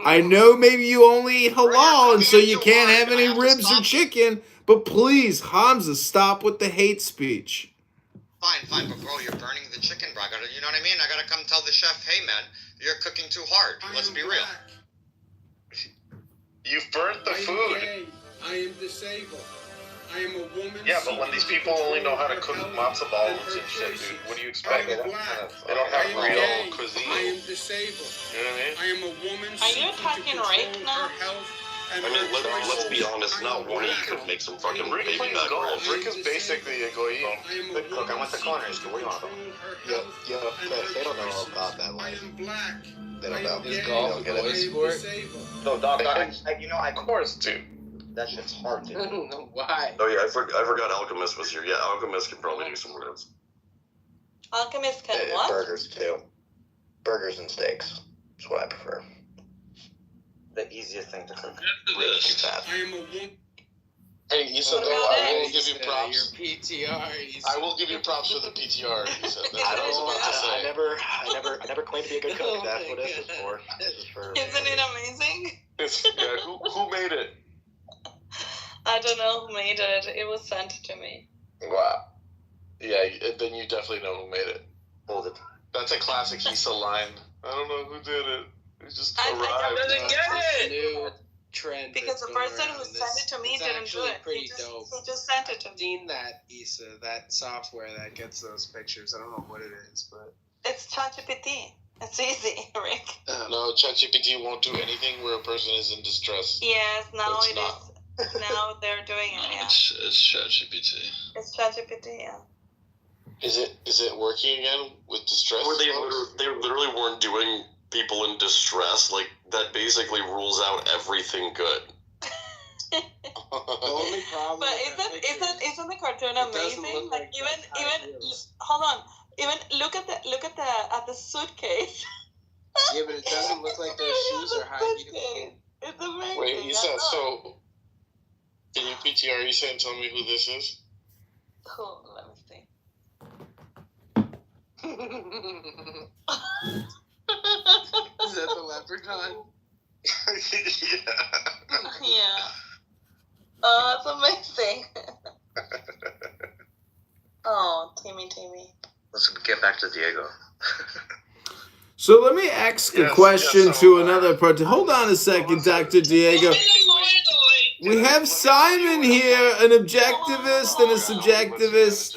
I know maybe you only eat halal, and so you can't have any ribs or chicken. But please, Hamza, stop with the hate speech. Fine, but bro, you're burning the chicken, bro. You know what I mean? I gotta come tell the chef, hey man, you're cooking too hard. Let's be real. You've burnt the food. I am disabled. I am a woman. Yeah, but when these people only know how to cook matzo balls and shit, dude, what do you expect? They don't have real cuisine. I am disabled. You know what I mean? I am a woman. Are you talking right now? I mean, let's be honest. Not one of you could make some fucking baby back ribs. Rick is basically a goyim. Look, I went to culinary school. What do you want from me? They don't know about that life. They don't know. Is golf a boys' sport? No, dog, I Of course, dude. that shit's hard, dude. I don't know why. Oh yeah, I forgot Alchemist was here. Yeah, Alchemist could probably do some ribs. Alchemist can what? Burgers too. Burgers and steaks. That's what I prefer. The easiest thing to cook. Ribs too fat. I am a woman. Hey, Issa, What though, about I will it? give you props. Your PTR. I will give you props for the PTR. Issa. That's what I was about to say. I never claimed to be a good cook. That's what this is for. This is for. Isn't it amazing? Yeah, who made it? I don't know who made it. It was sent to me. Wow. Yeah, then you definitely know who made it. Hold it. That's a classic Issa line. I don't know who did it. It just I arrived. didn't get it. New trend. Because the person who sent it to me didn't do it. Pretty He dope. just sent it to I've me. seen that, Issa, that software that gets those pictures. I don't know what it is, but It's ChatGPT. It's easy, Rick. No, ChatGPT won't do anything where a person is in distress. Yes, now It's it not. is. Now they're doing it, yeah. It's ChatGPT. It's ChatGPT, yeah. Is it working again with distress? Where folks? they literally weren't doing people in distress. Like that basically rules out everything good. the only problem. But with that picture is isn't the cartoon it doesn't amazing? look Like like even high heels. hold on. Even look at the suitcase. Yeah, but it doesn't look like those shoes are high heels. Suitcase. It's amazing. Wait, I Issa, know. so can you PTR Issa and tell me who this is? Cool. Let me see. Is that the leprechaun? Yeah. Yeah. Oh, it's amazing. Oh, Timmy. Let's get back to Diego. So let me ask a question to another part. Hold on a second, Dr. Diego. We have Simon here, an objectivist and a subjectivist.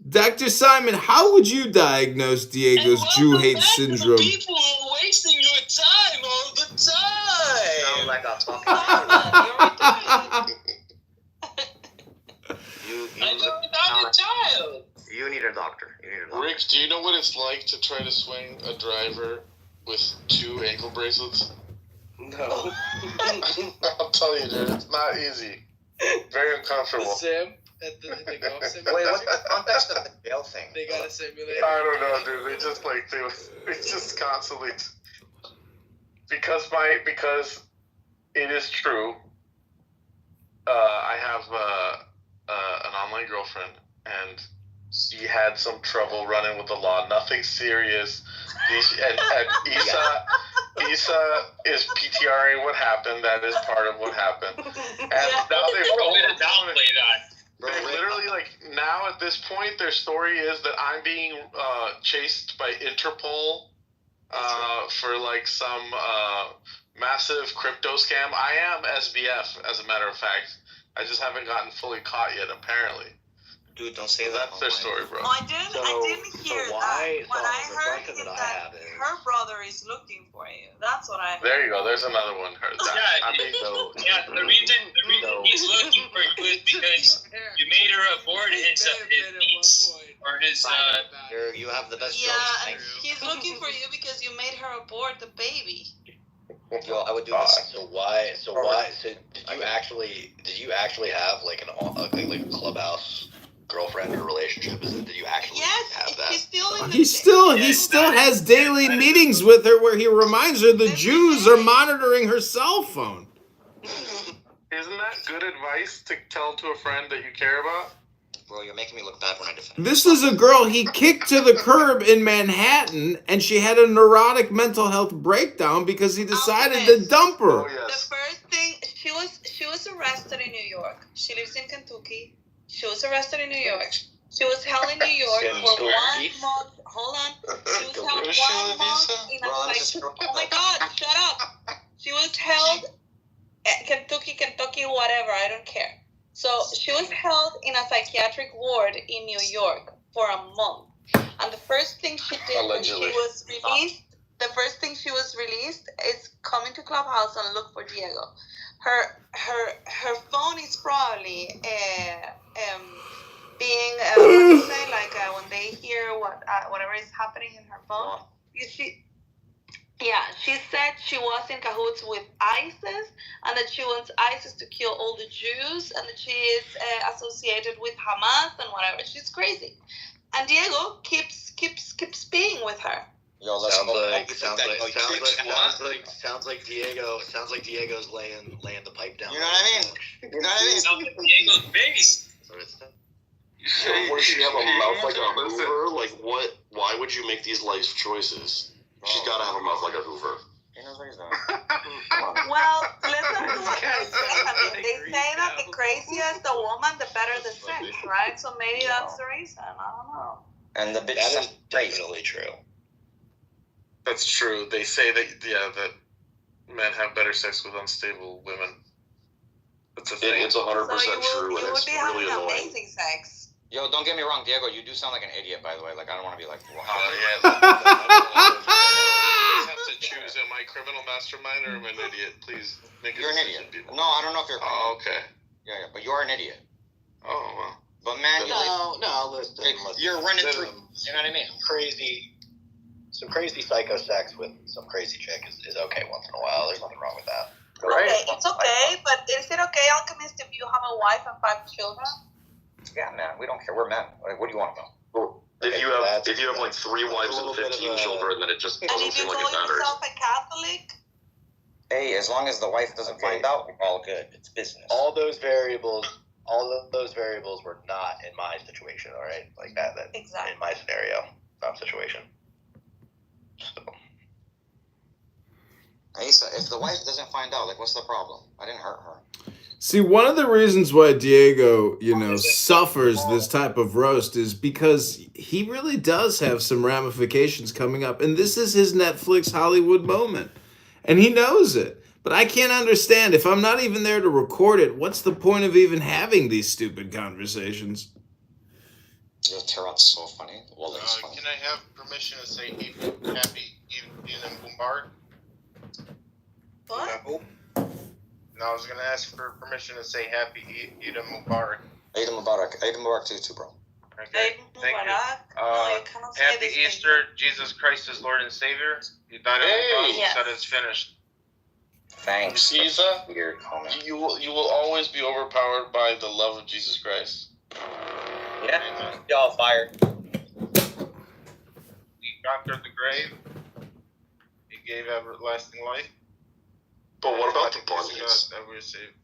Dr. Simon, how would you diagnose Diego's Jew hate syndrome? People are wasting your time all the time. Sound like a talking. I know without a child. You need a doctor. Rick, do you know what it's like to try to swing a driver with 2 ankle bracelets? No. I'll tell you, dude, it's not easy. Very The uncomfortable. sim at the golf Wait, simulator. what's the context of the jail thing? They got a simulator. I don't know, dude. They just it's just constantly because it is true. I have an online girlfriend, and she had some trouble running with the law. Nothing serious. And Issa is PTRing what happened. That is part of what happened. And now they've Downplay that. They literally, like, now at this point, their story is that I'm being chased by Interpol for, like, some massive crypto scam. I am SBF, as a matter of fact. I just haven't gotten fully caught yet, apparently. Dude, don't say that. That's their story, bro. Oh, I didn't hear that. What I heard is that her brother is looking for you. That's what I heard. There you go. There's another one. Heard that. The reason he's looking for you is because you made her abort his niece or his. You have the best Yeah, job. and he's looking for you because you made her abort the baby. Well, I would do this. So why? So did you actually have like a clubhouse girlfriend or relationship? Did you actually have that? He's still in the He still has daily meetings with her where he reminds her the Jews are monitoring her cell phone. Isn't that good advice to tell to a friend that you care about? Bro, you're making me look bad when I defend. This is a girl he kicked to the curb in Manhattan, and she had a neurotic mental health breakdown because he decided to dump her. Oh, yes. The first thing, she was arrested in New York. She lives in Kentucky. She was arrested in New York. She was held in New York for 1 month. Hold on. She was held 1 month in a oh my God! Shut up. She was held at Kentucky, whatever. I don't care. So she was held in a psychiatric ward in New York for a month. And the first thing she did when she was released, is coming to Clubhouse and look for Diego. Her phone is probably being what do you say, like when they hear whatever is happening in her phone. She said she was in cahoots with ISIS, and that she wants ISIS to kill all the Jews, and that she is associated with Hamas and whatever. She's crazy, and Diego keeps being with her. Yo, sounds like Diego's laying the pipe down. You know what I mean? Sounds like Diego's base. What, does she have a mouth like a Hoover? Like, what? Why would you make these life choices? She's gotta have a mouth like a Hoover. He knows what he's doing. Well, listen to what they say. I mean, they say that the crazier the woman, the better the sex, right? So maybe that's the reason. I don't know. And the bitch is definitely true. That's true. They say that men have better sex with unstable women. That's a thing. It's 100% true, and you would it's be really having annoying. amazing sex. Yo, don't get me wrong, Diego. You do sound like an idiot, by the way. Like, I don't want to be like, wow. I have to choose. Am I a criminal mastermind or am I an idiot? Please make a You're an decision, idiot. people. No, I don't know if you're a criminal. Oh, okay. Yeah, but you're an idiot. Oh, well. But man, Listen. you're running through. You know what I mean? Some crazy psycho sex with some crazy chick is okay once in a while. There's nothing wrong with that. Right. Okay, it's okay, but is it okay, Alchemist, if you have a wife and 5 children? Yeah, man. We don't care. We're men. Like, what do you want to know? Well, if you have like 3 wives and 15 children, then it just And doesn't if you seem like call it matters. yourself a Catholic? Hey, as long as the wife doesn't find out, we're all good. It's business. All those variables were not in my situation. All right, like that. Exactly. In my scenario, situation. So. Hey, so if the wife doesn't find out, like, what's the problem? I didn't hurt her. See, one of the reasons why Diego, suffers this type of roast is because he really does have some ramifications coming up. And this is his Netflix Hollywood moment. And he knows it. But I can't understand. If I'm not even there to record it, what's the point of even having these stupid conversations? Your Tarot's so funny. Well, it's funny. Can I have permission to say happy Eid Mubarak? What? No, I was going to ask for permission to say happy Eid Mubarak. Eid Mubarak. Eid Mubarak to you too, bro. Okay, thank you. Happy Easter. Jesus Christ is Lord and Savior. He died on the cross. He said it's finished. Thanks. Caesar, Weird comment. you will always be overpowered by the love of Jesus Christ. Yeah, y'all fired. He conquered the grave. He gave everlasting life. But what about the bunnies? That we're saved.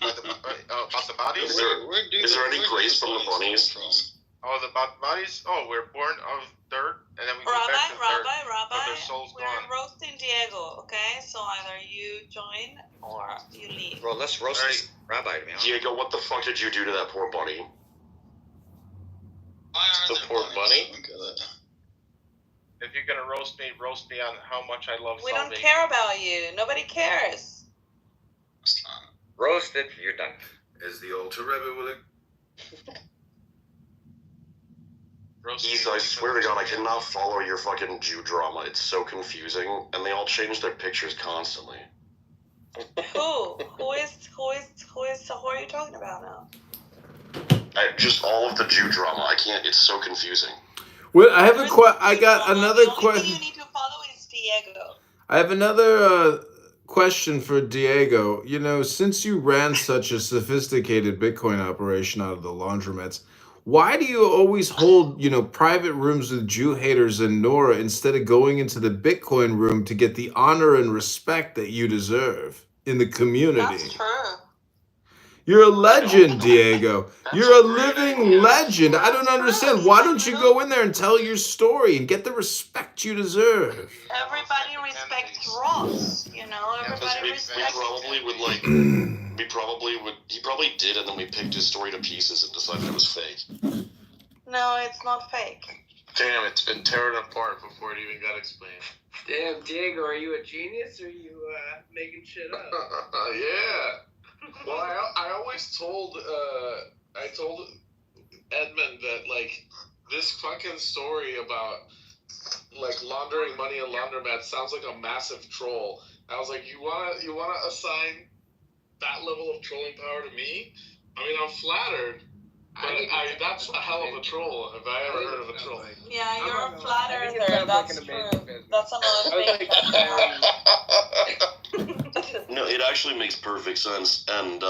About the bodies? Is there any grace from the bunnies? Oh, about the bodies? Oh, we're born of dirt, and then we go back to dirt. But their soul's we're gone. roasting Diego, okay? So either you join or you leave. Bro, let's roast this rabbi to me. Diego, what the fuck did you do to that poor bunny? The poor bunny? If you're gonna roast me on how much I love We salvation. don't care about you. Nobody cares. Roasted, you're done. As the Ultra Rebbe with it. Ethan, I swear to God, I cannot follow your fucking Jew drama. It's so confusing, and they all change their pictures constantly. Who? Who are you talking about now? Just all of the Jew drama. I can't. It's so confusing. Well, I have I got another question. The only thing you need to follow is Diego. I have another question for Diego. Since you ran such a sophisticated Bitcoin operation out of the laundromats, why do you always hold, private rooms with Jew haters and Nora instead of going into the Bitcoin room to get the honor and respect that you deserve in the community? That's true. You're a legend, Diego. You're a living legend. I don't understand. Why don't you go in there and tell your story and get the respect you deserve? Everybody respects Ross, you know? Everybody respects he probably did, and then we picked his story to pieces and decided it was fake. No, it's not fake. Damn, it's been torn apart before it even got explained. Damn, Diego, are you a genius or are you making shit up? Yeah. Well, I always told Edmund that like this fucking story about like laundering money in laundromats sounds like a massive troll. I was like, you wanna assign that level of trolling power to me? I mean, I'm flattered, but that's a hell of a troll. Have I ever heard of a troll? Yeah, you're a flat earther. That's true. That's another thing. No, it actually makes perfect sense, and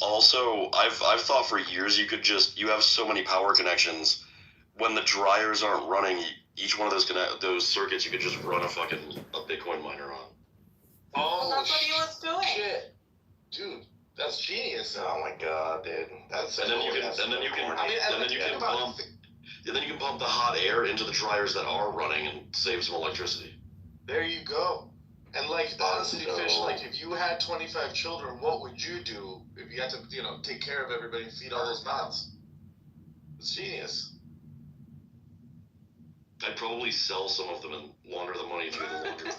also I've thought for years you have so many power connections. When the dryers aren't running, each one of those circuits you could just run a Bitcoin miner on. Oh, that's what he was doing. Shit, dude, that's genius. Oh my god, dude. And then you can pump the hot air into the dryers that are running and save some electricity. There you go. And like honestly, Fish, like if you had 25 children, what would you do if you had to, take care of everybody and feed all those mouths? It's genius. I'd probably sell some of them and launder the money through the laundry.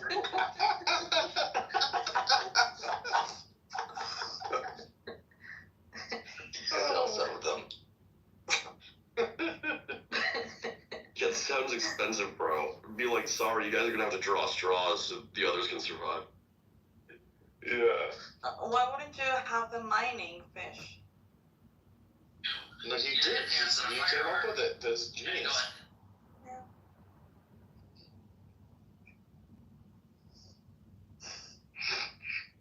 Sell some of them. That sounds expensive, bro. Be like, sorry, you guys are gonna have to draw straws so the others can survive. Yeah. Why wouldn't you have the mining, Fish? No, he did. He came up with it. That's genius. Yeah.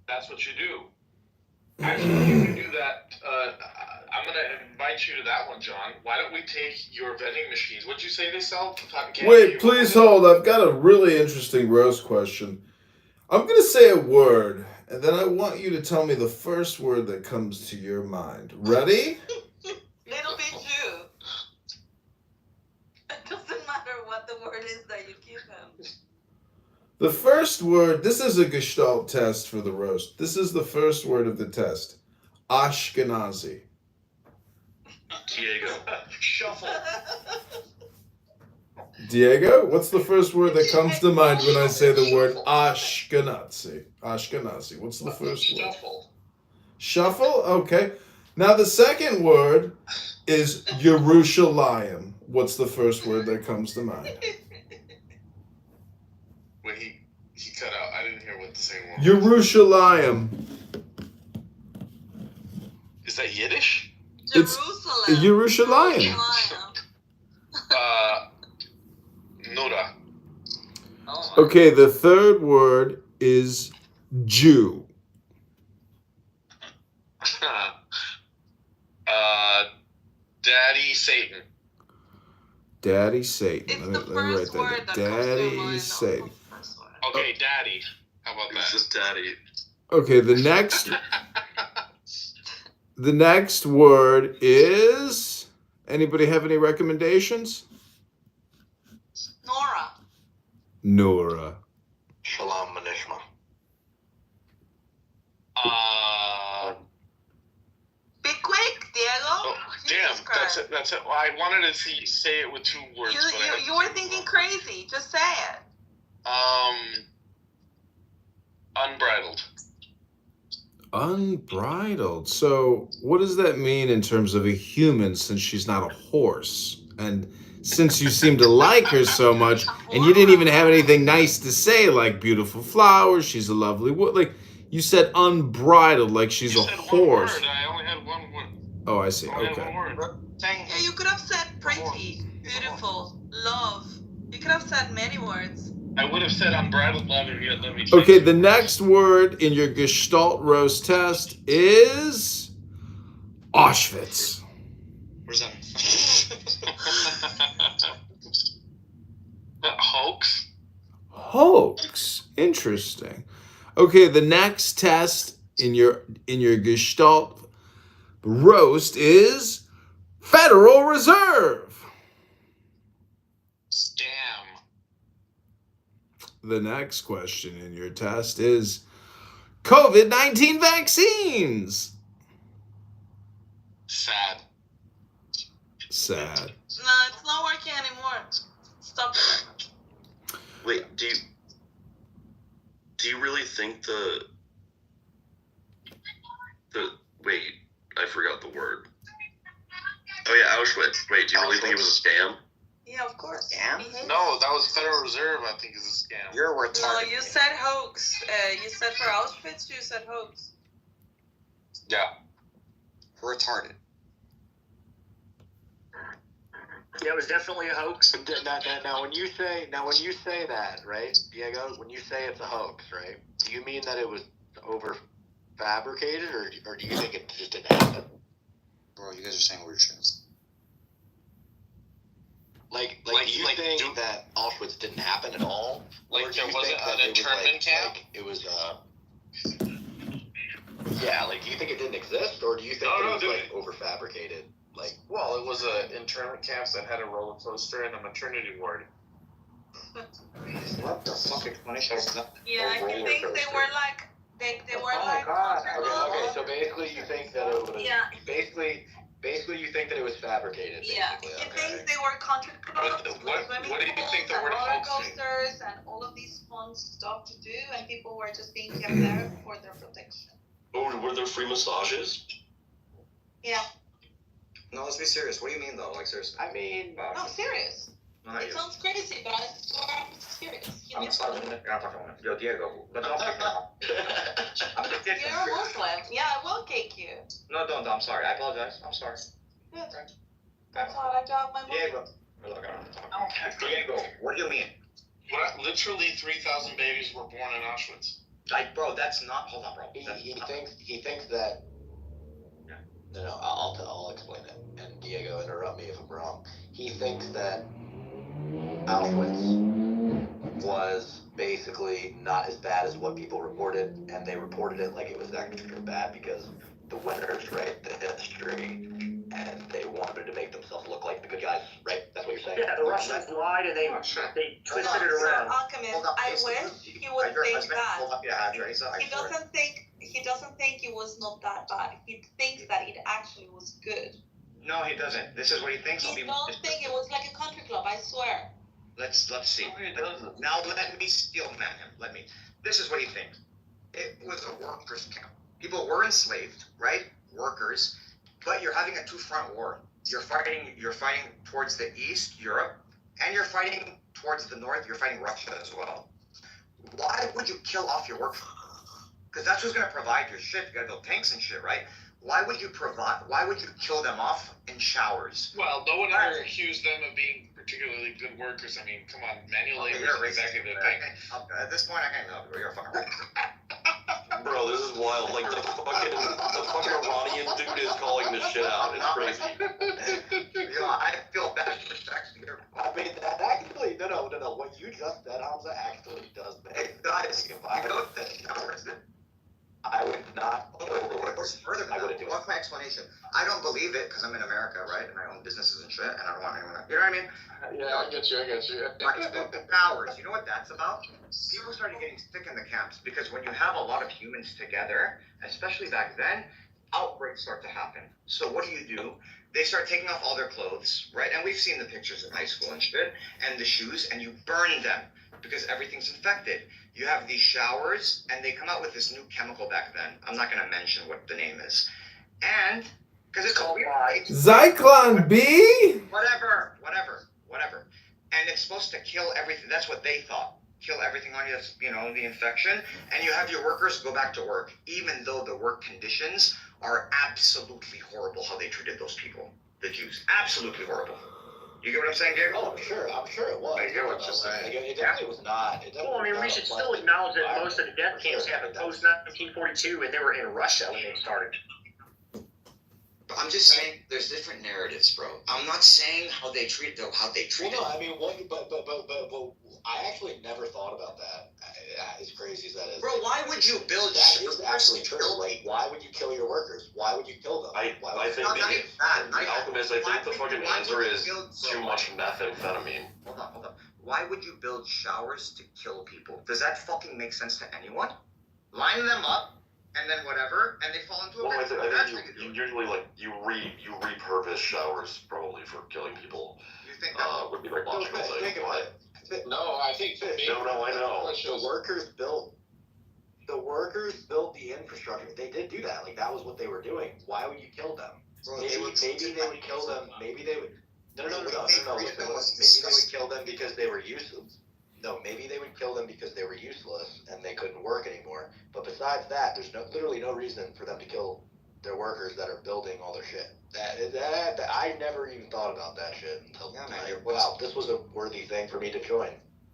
That's what you do. Actually, you can do that. I'm going to invite you to that one, John. Why don't we take your vending machines? What'd you say they sell? Wait, please hold. I've got a really interesting roast question. I'm going to say a word, and then I want you to tell me the first word that comes to your mind. Ready? Little bit Jew. It doesn't matter what the word is that you give him. The first word, this is a Gestalt test for the roast. This is the first word of the test. Ashkenazi. Diego. Shuffle. Diego, what's the first word that comes to mind when I say the word Ashkenazi? Ashkenazi. What's the first word? Shuffle. Shuffle? Okay. Now the second word is Yerushalayim. What's the first word that comes to mind? When he cut out, I didn't hear what the second one was. Yerushalayim. Is that Yiddish? Jerusalem. Yerushalayim. Nora. Okay, the third word is Jew. Daddy Satan. Daddy Satan. It's the first word that Daddy comes to mind. Satan. Okay, Daddy. How about that? It's just Daddy. Okay, the next word is. Anybody have any recommendations? Nora. Shalom Manishma. Be quick, Diego. Oh, damn, that's it. Well, I wanted to say it with two words. You were thinking crazy. Just say it. Unbridled. Unbridled. So, what does that mean in terms of a human since she's not a horse? And since you seem to like her so much, and you didn't even have anything nice to say, like beautiful flowers, she's a lovely wood. Like, you said unbridled, like she's a horse. One word. I only had one word. Oh, I see. I only Okay. had one word. Yeah, you could have said pretty, beautiful, love. You could have said many words. I would have said unbridled love if you had let me. Okay, the next word in your Gestalt roast test is Auschwitz. Where's that? Hoax. Hoax. Interesting. Okay, the next test in your Gestalt roast is Federal Reserve? Scam. The next question in your test is COVID-19 vaccines. Sad. Sad. No, it's not working anymore. Stop it. Wait, do you really think the wait, I forgot the word. Oh yeah, Auschwitz. Wait, do you really think it was a scam? Yeah, of course. Scam? No, that was Federal Reserve. I think is a scam. You're No, retarded. you said hoax. You said for Auschwitz, you said hoax. Yeah. Retarded. Yeah, it was definitely a hoax. Now, when you say that, right, Diego? When you say it's a hoax, right? Do you mean that it was over fabricated, or do you think it just didn't happen? Bro, you guys are saying weird shit. Like do you think that Auschwitz didn't happen at all? Like Or do there you wasn't think that an it was internment camp? Like it was yeah, like do you think it didn't exist, or do you think it was like over fabricated? Like, Well, it was a internment camp that had a roller coaster and a maternity ward. What the fuck explanation is that? Yeah, I think they were like they were like. okay, so basically you think that it was Yeah. basically you think that it was fabricated. Yeah, he thinks they were country clubs, What do you think the word roller hoax means? coasters, and all of these fun stuff to do, and people were just being kept there for their protection. Oh, were there free massages? Yeah. No, let's be serious. What do you mean though? Like seriously? I mean, No, serious. No, not It you. sounds crazy, but I swear I'm serious. I'm sorry. You're not talking about me. Yo, Diego. But don't pick me up. I'm a different. You're a Muslim. Yeah, I will cake you. No, don't. I'm sorry. I apologize. I'm sorry. Good. That's how I got my Muslim. Diego. Look, I don't have to talk. Diego, what do you mean? Literally 3,000 babies were born in Auschwitz. Like, bro, that's not. Hold on, bro. He thinks that. No, I'll explain it. And Diego, interrupt me if I'm wrong. He thinks that Auschwitz was basically not as bad as what people reported, and they reported it like it was extra bad because the winners, right, the history, and they wanted to make themselves look like the good guys, right? That's what you're saying? Yeah, the Russians lied and they twisted it around. Alchemist, I wish he would think that. Hold up, yeah, Teresa. He doesn't think it was not that bad. He thinks that it actually was good. No, he doesn't. This is what he thinks. He don't think it was like a country club, I swear. Let's see. Now let me steel man him. This is what he thinks. It was a workers' camp. People were enslaved, right? Workers. But you're having a two-front war. You're fighting towards the east, Europe, and you're fighting towards the north. You're fighting Russia as well. Why would you kill off your workers? Because that's who's going to provide your shit. You got to build tanks and shit, right? Why would you kill them off in showers? Well, no one ever accused them of being particularly good workers. I mean, come on, manual labor is exactly the thing. At this point, I can't help you. You're a fucking racist. Bro, this is wild. Like the fucking Iranian dude is calling this shit out. It's crazy. I feel bad for sex here. I mean, that actually, no. What you just said, Hamza, actually does make It does. I would not. Further, what's my explanation? I don't believe it because I'm in America, right? And I own businesses and shit, and I don't want anyone. You know what I mean? Yeah, I get you. Hours. You know what that's about? People started getting sick in the camps because when you have a lot of humans together, especially back then, outbreaks start to happen. So what do? They start taking off all their clothes, right? And we've seen the pictures in high school and shit, and the shoes, and you burn them because everything's infected. You have these showers, and they come out with this new chemical back then. I'm not going to mention what the name is. And, because it's called Zyklon B? Whatever. And it's supposed to kill everything. That's what they thought. Kill everything on you, the infection. And you have your workers go back to work, even though the work conditions are absolutely horrible how they treated those people, the Jews. Absolutely horrible. You get what I'm saying, Diego? Oh, I'm sure it was. I get what you're saying. It definitely was not. Well, I mean, we should still acknowledge that most of the death camps happened post-1942, and they were in Russia when they started. I'm just saying, there's different narratives, bro. I'm not saying how they treat Well, no, I mean, but I actually never thought about that. As crazy as that is. Bro, why would you build That is actually true. Like, why would you kill your workers? Why would you kill them? I think Alchemist, I think the fucking answer is too much methamphetamine. Hold on. Why would you build showers to kill people? Does that fucking make sense to anyone? Line them up, and then whatever, and they fall into a pit. I think you usually you repurpose showers probably for killing people. You think that would be the logical thing? Think about it. No, I think No, I know. The workers built the infrastructure. They did do that. Like, that was what they were doing. Why would you kill them? Maybe they would kill them. Maybe they would. No. Listen. Maybe they would kill them because they were useless. No, maybe they would kill them because they were useless and they couldn't work anymore. But besides that, there's literally no reason for them to kill their workers that are building all their shit. That I never even thought about that shit until tonight. Wow, this was a worthy thing for me to join.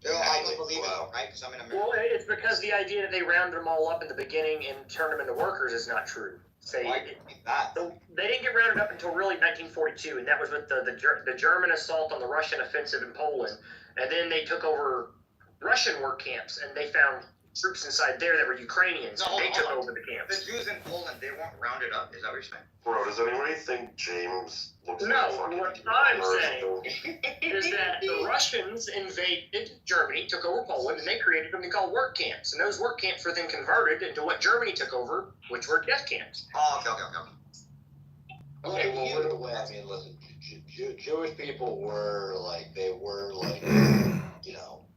I don't believe it, right? Because I'm in America. Well, it's because the idea that they rounded them all up in the beginning and turned them into workers is not true. They didn't get rounded up until really 1942, and that was with the German assault on the Russian offensive in Poland. And then they took over Russian work camps, and they found troops inside there that were Ukrainians, and they took over the camps. The Jews in Poland, they weren't rounded up. Is that what you're saying? Bro, does anybody think James looks like No, fucking what I'm saying is that the Russians invaded Germany, took over Poland, and they created something called work camps. And those work camps were then converted into what Germany took over, which were death camps. Oh, okay. Well, either way, I mean, listen, Jewish people were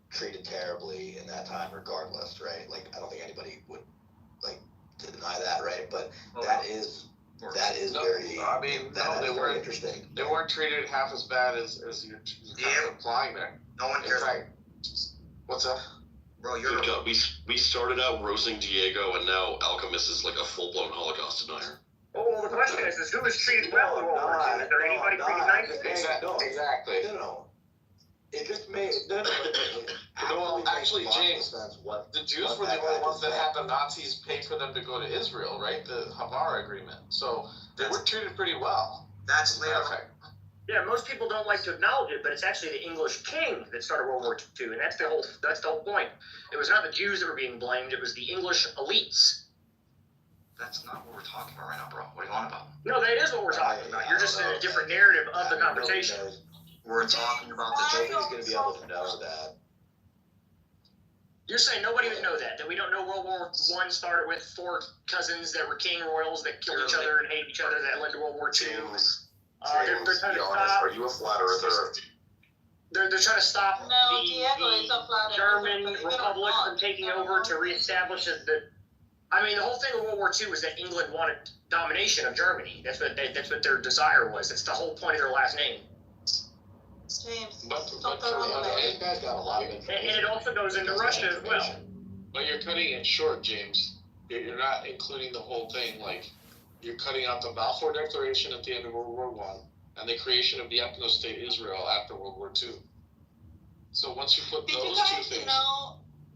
treated terribly in that time regardless, right? Like, I don't think anybody would, deny that, right? But that is very, I mean, they weren't interesting. They weren't treated half as bad as you're kind of implying there. No one cares. Right. What's up? Bro, Good God, we started out roasting Diego, and now Alchemist is like a full-blown Holocaust denier. Well, the question is who was treated well in World War II? Is there anybody treated nicely? Exactly. No. It just made actually, James, the Jews were the only ones that had the Nazis pay for them to go to Israel, right? The Havara Agreement. So they were treated pretty well. That's later. Yeah, most people don't like to acknowledge it, but it's actually the English king that started World War II, and that's the whole point. It was not the Jews that were being blamed; it was the English elites. That's not what we're talking about right now, bro. What are you on about? No, that is what we're talking about. You're just in a different narrative of the conversation. We're talking about nobody's going to be able to know that. You're saying nobody would know that we don't know World War I started with 4 cousins that were king royals that killed each other and hated each other that led to World War II. They're trying to stop. Are you a flat earther? They're trying to stop the German Republic from taking over to reestablish the whole thing of World War II was that England wanted domination of Germany. That's what their desire was. That's the whole point of their last name. James, this guy's got a lot of information. And it also goes into Russia as well. But you're cutting it short, James. You're not including the whole thing. Like, you're cutting out the Balfour Declaration at the end of World War I and the creation of the ethno state Israel after World War II. So once you put those two things...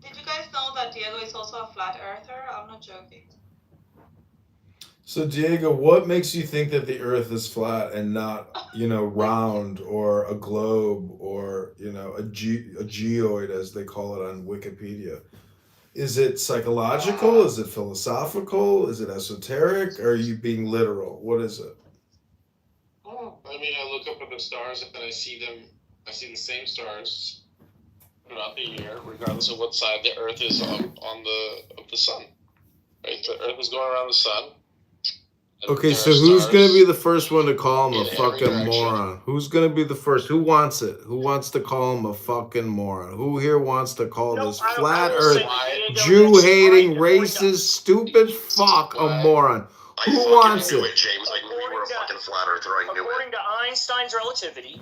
Did you guys know that Diego is also a flat earther? I'm not joking. So Diego, what makes you think that the Earth is flat and not, round or a globe or, a geoid as they call it on Wikipedia? Is it psychological? Is it philosophical? Is it esoteric? Or are you being literal? What is it? I look up at the stars and I see the same stars throughout the year, regardless of what side the Earth is on the sun. Right? The Earth is going around the sun. Okay, so who's going to be the first one to call him a fucking moron? Who's going to be the first? Who wants it? Who wants to call him a fucking moron? Who here wants to call this flat earth, Jew-hating, racist, stupid fuck a moron? Who wants it? James, I knew you were a fucking flat earther. I knew it. According to Einstein's relativity,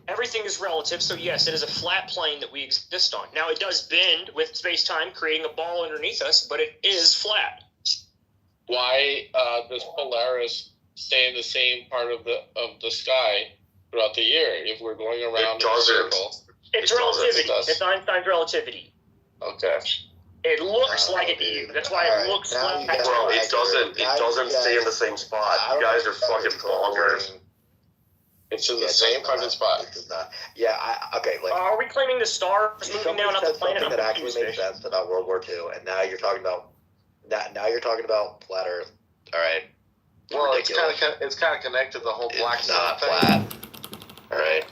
everything is relative, so yes, it is a flat plane that we exist on. Now, it does bend with space-time, creating a ball underneath us, but it is flat. Why does Polaris stay in the same part of the sky throughout the year if we're going around in a circle? It's relativity. It's Einstein's relativity. Okay. It looks like it is. That's why it looks like it. Bro, it doesn't stay in the same spot. You guys are fucking bonkers. It's in the same fucking spot. It's not. Yeah. Okay. Like, Are we claiming the star is moving now, not the planet? Something that actually makes sense about World War II, and now you're talking about flat Earth. All right. Well, it's kind of connected to the whole black It's not thing. flat. All right.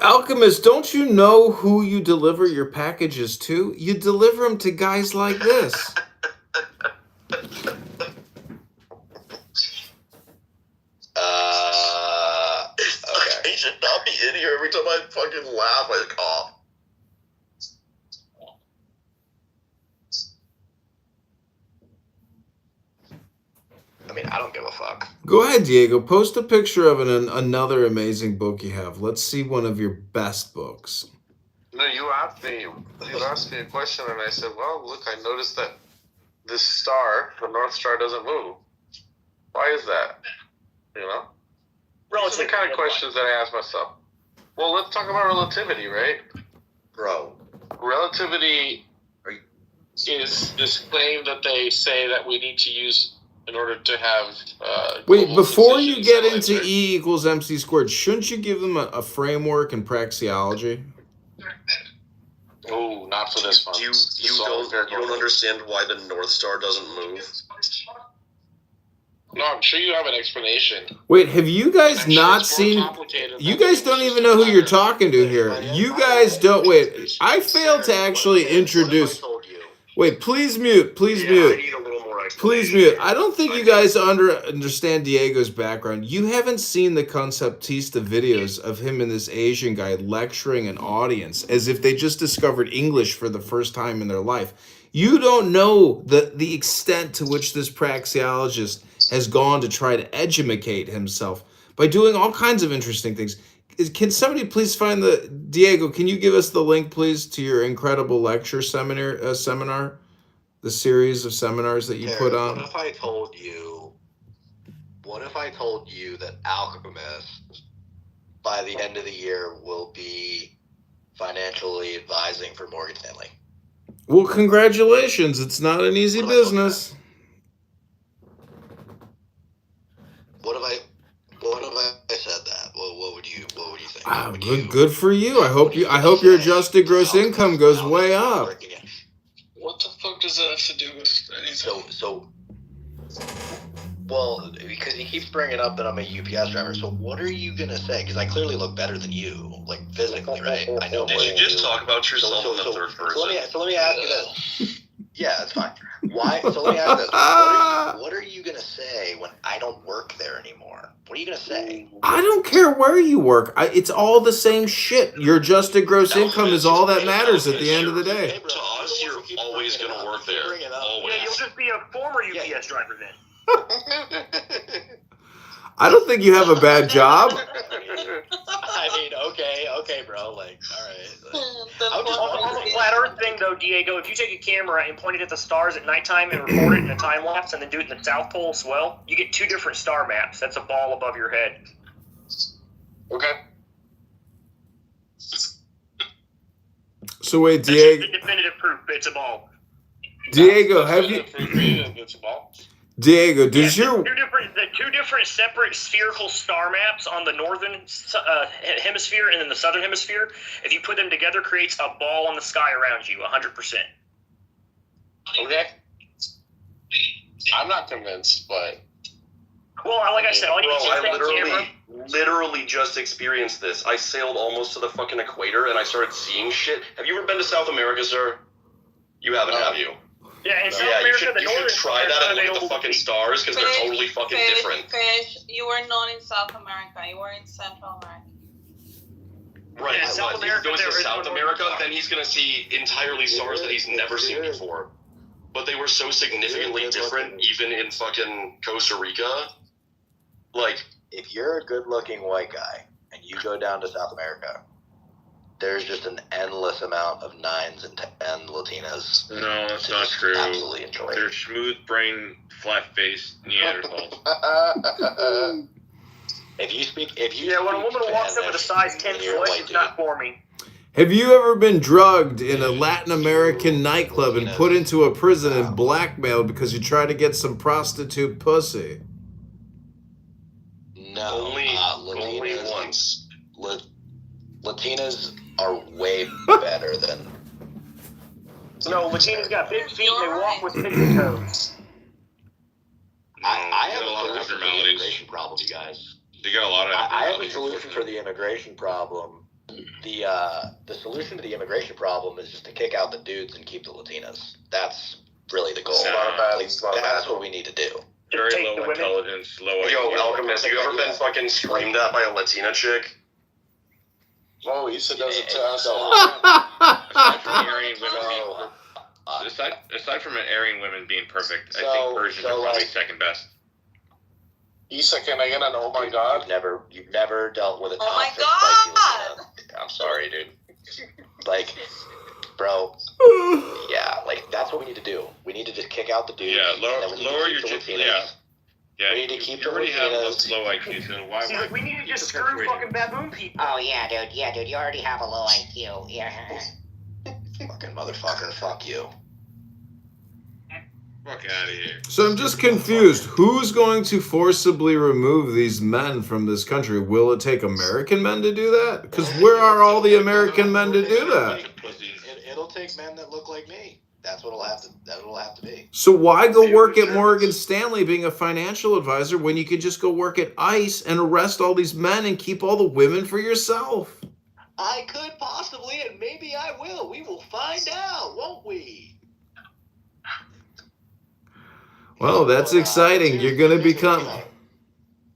Alchemist, don't you know who you deliver your packages to? You deliver them to guys like this. Okay. He should not be in here. Every time I fucking laugh, I cough. I mean, I don't give a fuck. Go ahead, Diego. Post a picture of another amazing book you have. Let's see one of your best books. No, you asked me a question, and I said, well, look, I noticed that this star, the North Star, doesn't move. Why is that? You know? Those are the kind of questions that I ask myself. Well, let's talk about relativity, right? Bro. Relativity is this claim that they say that we need to use in order to have... Wait, before you get into E equals MC squared, shouldn't you give them a framework in praxeology? Oh, not for this one. You don't understand why the North Star doesn't move? No, I'm sure you have an explanation. Wait, have you guys not seen... You guys don't even know who you're talking to here. You guys don't... Wait, I failed to actually introduce... Wait, please mute. Please mute. Please mute. I don't think you guys understand Diego's background. You haven't seen the Conceptista videos of him and this Asian guy lecturing an audience as if they just discovered English for the first time in their life. You don't know the extent to which this praxeologist has gone to try to educate himself by doing all kinds of interesting things. Can somebody please find Diego, can you give us the link, please, to your incredible lecture seminar? The series of seminars that you put on? What if I told you that Alchemist, by the end of the year, will be financially advising for Morgan Stanley? Well, congratulations. It's not an easy business. What if I said that? What would you think? Good for you. I hope your adjusted gross income goes way up. What the fuck does that have to do with anything? Well, because he keeps bringing up that I'm a UPS driver. So what are you gonna say? Because I clearly look better than you, like physically, right? I know. Did you just talk about yourself in the third person? So let me ask you this. Yeah, that's fine. Why? So let me ask this. What are you gonna say when I don't work there anymore? What are you gonna say? I don't care where you work. It's all the same shit. Your adjusted gross income is all that matters at the end of the day. To us, you're always going to work there. Always. Yeah, you'll just be a former UPS driver then. I don't think you have a bad job. I mean, okay, bro. Like, all right. On the flat Earth thing, though, Diego, if you take a camera and point it at the stars at nighttime and record it in a time lapse, and then do it in the South Pole as well, you get two different star maps. That's a ball above your head. Okay. So wait, Diego. That's the definitive proof. It's a ball. Diego, have you? It's a ball. Diego, does your the two different separate spherical star maps on the northern hemisphere and then the southern hemisphere, if you put them together, creates a ball on the sky around you, 100%. Okay. I'm not convinced, but well, like I said, all you need to I literally just experienced this. I sailed almost to the fucking equator and I started seeing shit. Have you ever been to South America, sir? You haven't, have you? Yeah, in South America, you should try that and look at the fucking stars because they're totally fucking different. You were not in South America. You were in Central America. Right. Yeah, South America, if he goes to South America, then he's going to see entirely stars that he's never seen before. But they were so significantly different, even in fucking Costa Rica. Like, if you're a good-looking white guy and you go down to South America, there's just an endless amount of 9s and 10 Latinas. No, that's not true. Absolutely enjoy. They're smooth-brained, flat-faced Neanderthals. When a woman walks up with a size 10 foot, it's not for me. Have you ever been drugged in a Latin American nightclub and put into a prison and blackmailed because you tried to get some prostitute pussy? No, only once. Latinas are way better than. No, Latinas got big feet and they walk with pigeon toes. I have a lot of solution for the abnormalities. immigration problem, you guys. They got a lot of. I have a solution for the immigration problem. The solution to the immigration problem is just to kick out the dudes and keep the Latinas. That's really the goal. That's what we need to do. Very low intelligence, low IQ. Yo, Alchemist, have you ever been fucking screamed at by a Latina chick? Oh, you said that was a test. Aside from Aryan women being, aside from Aryan women being perfect, I think Persians are probably second best. Isa, can I get an oh my god? You've never dealt with a Oh my toxic, spicy God! Latina. I'm sorry, dude. Like, bro, yeah, like that's what we need to do. We need to just kick out the dudes. Yeah, lower your Latinas. Yeah, we need to keep you already have Latinas. low IQ, so why? See, we need to just screw fucking baboon people. Oh yeah, dude. You already have a low IQ. Yeah. Fucking motherfucker, fuck you. Fuck out of here. So I'm just confused. Who's going to forcibly remove these men from this country? Will it take American men to do that? Because where are all the American men to do that? It'll take men that look like me. That's what it'll have to be. So why go work at Morgan Stanley being a financial advisor when you could just go work at ICE and arrest all these men and keep all the women for yourself? I could possibly, and maybe I will. We will find out, won't we? Well, that's exciting. You're going to become...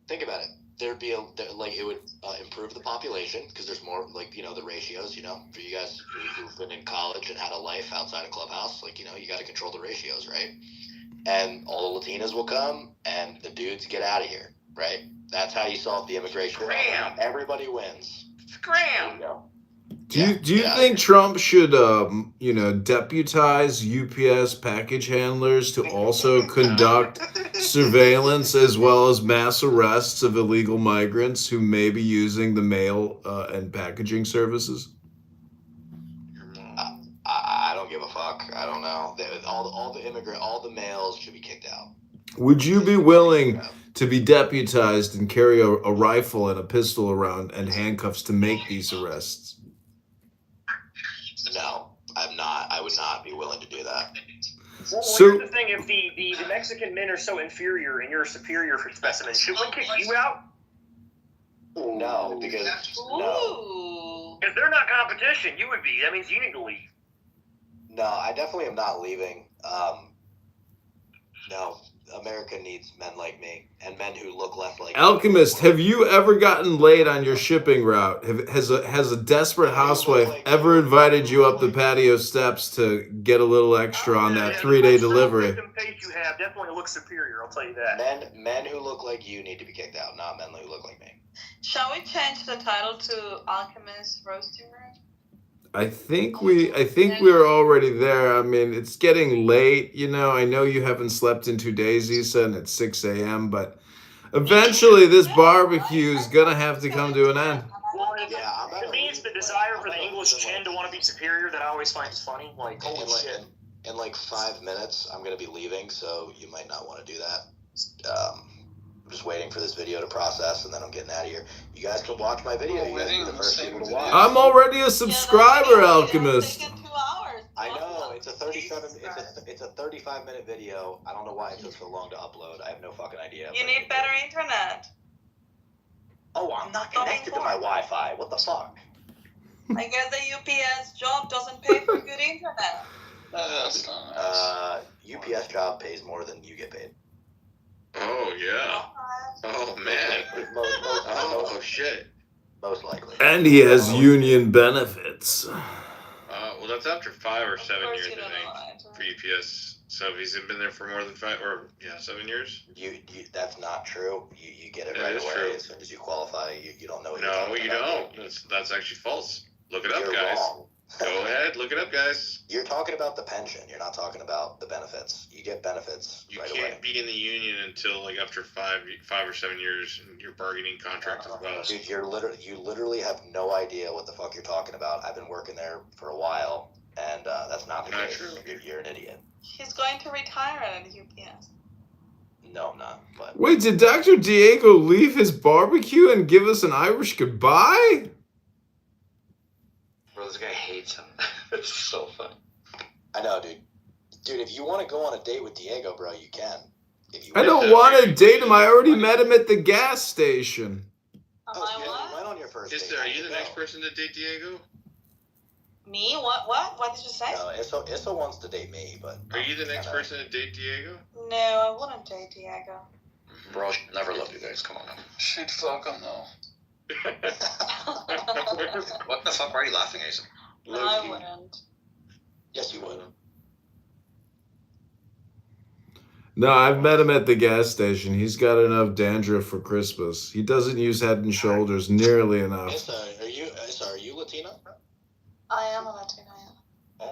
Think about it. It would improve the population because there's more, the ratios, for you guys who've been in college and had a life outside of Clubhouse, you got to control the ratios, right? And all the Latinas will come and the dudes get out of here, right? That's how you solve the immigration problem. Everybody wins. Scram! Do you think Trump should, deputize UPS package handlers to also conduct surveillance as well as mass arrests of illegal migrants who may be using the mail and packaging services? I don't give a fuck. I don't know. All the males should be kicked out. Would you be willing to be deputized and carry a rifle and a pistol around and handcuffs to make these arrests? No, I'm not. I would not be willing to do that. Well, here's the thing. If the Mexican men are so inferior and you're superior for specimens, should we kick you out? No, because If they're not competition, you would be. That means you need to leave. No, I definitely am not leaving. No, America needs men like me and men who look less like Alchemist, have you ever gotten late on your shipping route? Has a desperate housewife ever invited you up the patio steps to get a little extra on that 3-day delivery? The face you have definitely looks superior, I'll tell you that. Men who look like you need to be kicked out, not men who look like me. Shall we change the title to Alchemist Roasting Room? I think we're already there. I mean, it's getting late, I know you haven't slept in 2 days, Issa, and it's 6 a.m., but eventually this barbecue is gonna have to come to an end. Well, to me, it's the desire for the English chin to want to be superior that I always find is funny. Like, holy shit. In 5 minutes, I'm going to be leaving, so you might not want to do that. I'm just waiting for this video to process, and then I'm getting out of here. You guys can watch my video. You guys are the first people to watch. I'm already a subscriber, Alchemist. I know. It's a 35-minute video. I don't know why it took so long to upload. I have no fucking idea. You need better internet. Oh, I'm not connected to my Wi-Fi. What the fuck? I guess the UPS job doesn't pay for good internet. That's nice. UPS job pays more than you get paid. Oh, yeah. Oh, man. Oh, shit. Most likely. And he has union benefits. Well, that's after 5 or 7 years, I think, for UPS. So if he's been there for more than 7 years? That's not true. You get it right away true. as soon as you qualify. You don't know what No, you don't. That's actually false. Look it up, guys. Wrong. Go ahead, look it up, guys. You're talking about the pension. You're not talking about the benefits. You get benefits right away. You can't be in the union until after 5 or 7 years in your bargaining contract as well. Dude, you literally have no idea what the fuck you're talking about. I've been working there for a while, and that's not the case. True. You're an idiot. He's going to retire at UPS. No, I'm not. But Wait, did Dr. Diego leave his barbecue and give us an Irish goodbye? Bro, this guy hates him. It's so funny. I know, dude. Dude, if you want to go on a date with Diego, bro, you can. If you I don't want to date him. I already met him at the gas station. Oh, you went on your first date. Sister, are you the next person to date Diego? Me? What did you say? No, Issa wants to date me, but... Are you the next person to date Diego? No, I wouldn't date Diego. Bro, she'd never love you guys. Come on now. She'd fuck him, though. What the fuck? Why are you laughing, Asa? No, I wouldn't. Yes, you would. No, I've met him at the gas station. He's got enough dandruff for Christmas. He doesn't use Head and Shoulders nearly enough. Issa, are you Latina? I am a Latina, yeah.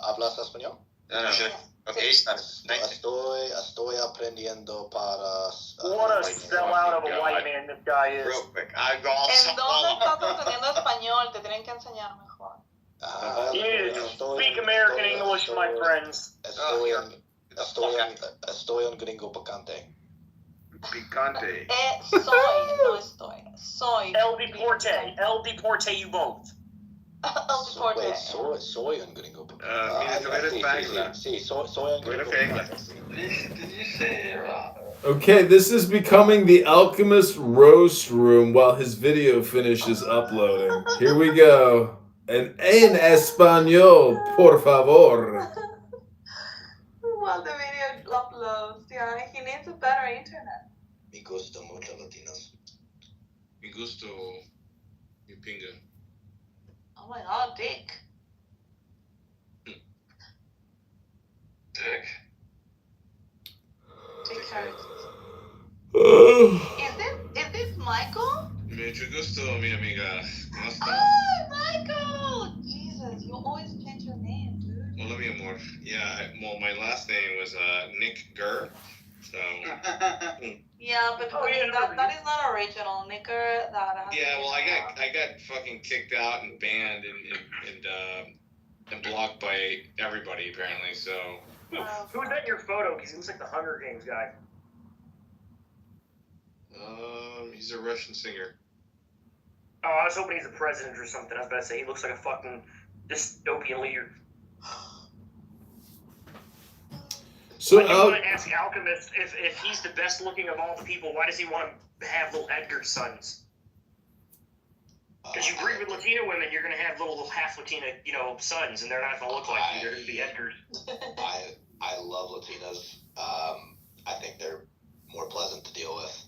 ¿Hablas español? No, shit. Okay, nice. Estoy aprendiendo para... What a sellout of a white man this guy is. Real quick, I go all ¿En dónde estás aprendiendo español? Te tienen que enseñar mejor. You need to speak American English, my friends. Estoy un gringo picante. Picante. Soy, no estoy. Soy. El deporte, you both. El deporte. Wait, soy un gringo picante. Mira, tú eres paisa. Sí, soy un Tú eres gringo paisa. picante. Did you say Okay, this is becoming the Alchemist roast room while his video finishes uploading. Here we go. En español, por favor. While the video uploads, yeah, he needs a better internet. Me gusta mucho latinos. Mi gusto. Mi pinga. Oh my god, Dick. Dick. Dick hurts. Is this Michael? Mucho gusto, mi amiga. ¿Cómo estás? Oh, Michael! Jesus, you always change your name, dude. Hola, mi amor. Yeah, well, my last name was Nick Gurr. So. Yeah, but that is not original. Nicker, that. Yeah, well, I got fucking kicked out and banned and blocked by everybody apparently. So. Who's that in your photo? Because he looks like the Hunger Games guy. He's a Russian singer. Oh, I was hoping he's the president or something. I was about to say he looks like a fucking dystopian leader. So I want to ask Alchemist if he's the best looking of all the people. Why does he want to have little Edgar sons? Because you breed with Latina women, you're gonna have little half Latina, sons, and they're not gonna look like you. They're gonna be Edgars. I love Latinas. I think they're more pleasant to deal with.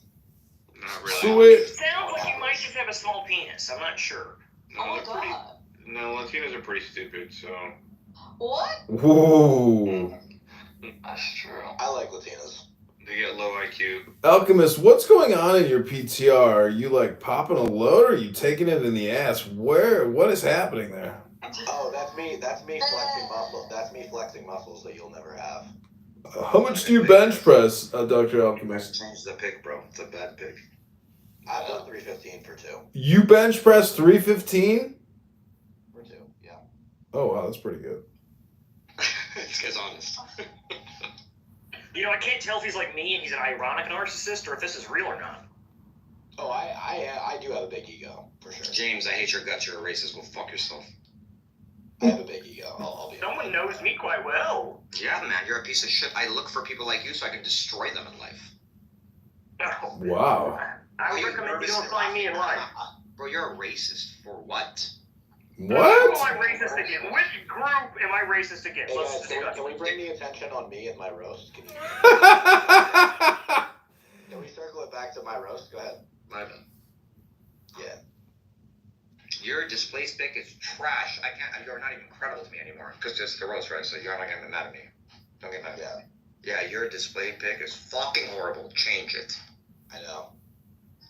Not really. So wait. Sounds like you might just have a small penis. I'm not sure. No, Oh my god. No, Latinos are pretty stupid. So. What? Whoa. That's true. I like Latinas. They get low IQ. Alchemist, what's going on in your PTR? Are you like popping a load or are you taking it in the ass? What is happening there? Oh, that's me flexing muscles. That's me flexing muscles that you'll never have. How much do you bench press, Dr. Alchemist? Change the pick, bro. It's a bad pick. I've done 315 for 2. You bench press 315? For 2, yeah. Oh wow, that's pretty good. This guy's honest. I can't tell if he's like me and he's an ironic narcissist or if this is real or not. Oh, I do have a big ego, for sure. James, I hate your guts. You're a racist. Go fuck yourself. I have a big ego. I'll be Someone knows me quite well. Yeah, man, you're a piece of shit. I look for people like you so I can destroy them in life. No. Wow. I would recommend you don't find me in life. Bro, you're a racist. For what? Who What? am I racist against? Which group am I racist against? Hey Let's guys, discuss. can we bring the attention on me and my roast? Can we circle it back to my roast? Go ahead. My bad. Yeah. Your display pick is trash. I can't. You're not even credible to me anymore because it's the roast, right? So you're not gonna get mad at me. Don't get mad at me. Yeah, your display pick is fucking horrible. Change it. I know.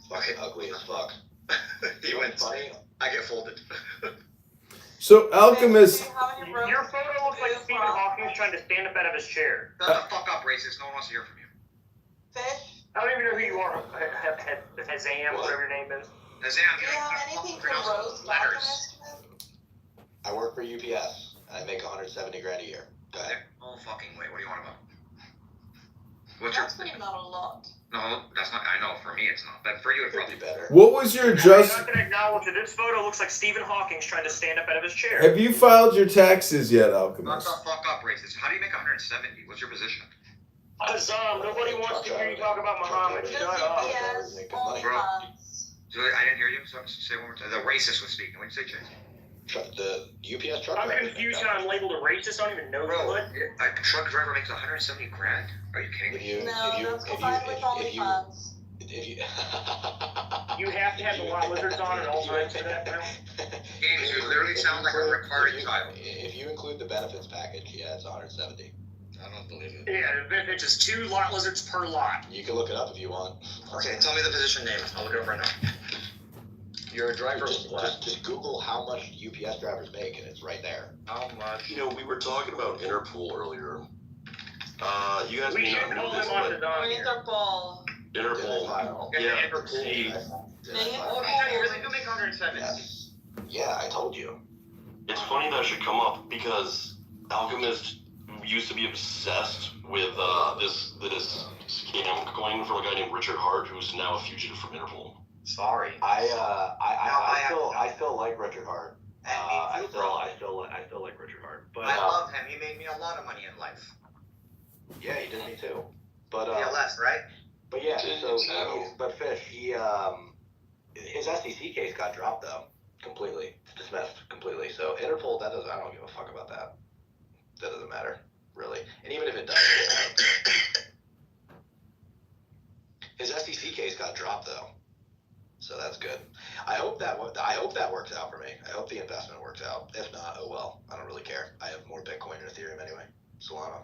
Fucking ugly as fuck. He went funny. I get folded. So Alchemist. Your photo looks like Stephen Hawking's trying to stand up out of his chair. Shut the fuck up, racist. No one wants to hear from you. Fish? I don't even know who you are. Hazam, whatever your name is. Hazam, Do you have anything to roast letters. I work for UPS and I make $170,000 a year. Go ahead. No fucking way. What do you want about? not a lot. No, that's not. I know. For me, it's not. But for you, it'd probably be better. What was your I'm just? not gonna acknowledge that this photo looks like Stephen Hawking's trying to stand up out of his chair. Have you filed your taxes yet, Shut Alchemist? the fuck up, racist. How do you make 170? What's your position? Nobody wants to hear you talk about Muhammad. Shut up. Yes, only Bro. months. I didn't hear you. So say one more time. The racist was speaking. What did you say, Chase? The UPS truck I'm driver. confused how I'm labeled a racist. I don't even know Bro, what. a truck driver makes 170 grand? Are you kidding me? No, that's combined with only months. You have to have the lot lizards on at all times for that now? James, you literally sound like a retarded child. If you include the benefits package, yeah, it's 170. I don't believe it. Yeah, the benefits is 2 lot lizards per lot. You can look it up if you want. Okay, tell me the position name. I'll look it up right now. You're a driver. Just Google how much UPS drivers make, and it's right there. How much? You know, we were talking about Interpol earlier. You guys We may should not know call this, them on but the dot here. Interpol. Interpol. Yeah, Yeah. Interpol. See, Oh, you really do make 170. Yes. Yeah, I told you. it's funny that should come up because Alchemist used to be obsessed with this scam going from a guy named Richard Hart, who's now a fugitive from Interpol. Sorry. I still like Richard Hart. I still like Richard Hart. But I love him. He made me a lot of money in life. yeah, he did me too. But PLS, right? But yeah, but Fish, his SEC case got dropped though, completely dismissed completely. So Interpol, I don't give a fuck about that. That doesn't matter really. And even if it does, his SEC case got dropped though, so that's good. I hope that works out for me. I hope the investment works out. If not, oh well. I don't really care. I have more Bitcoin and Ethereum anyway. Solana.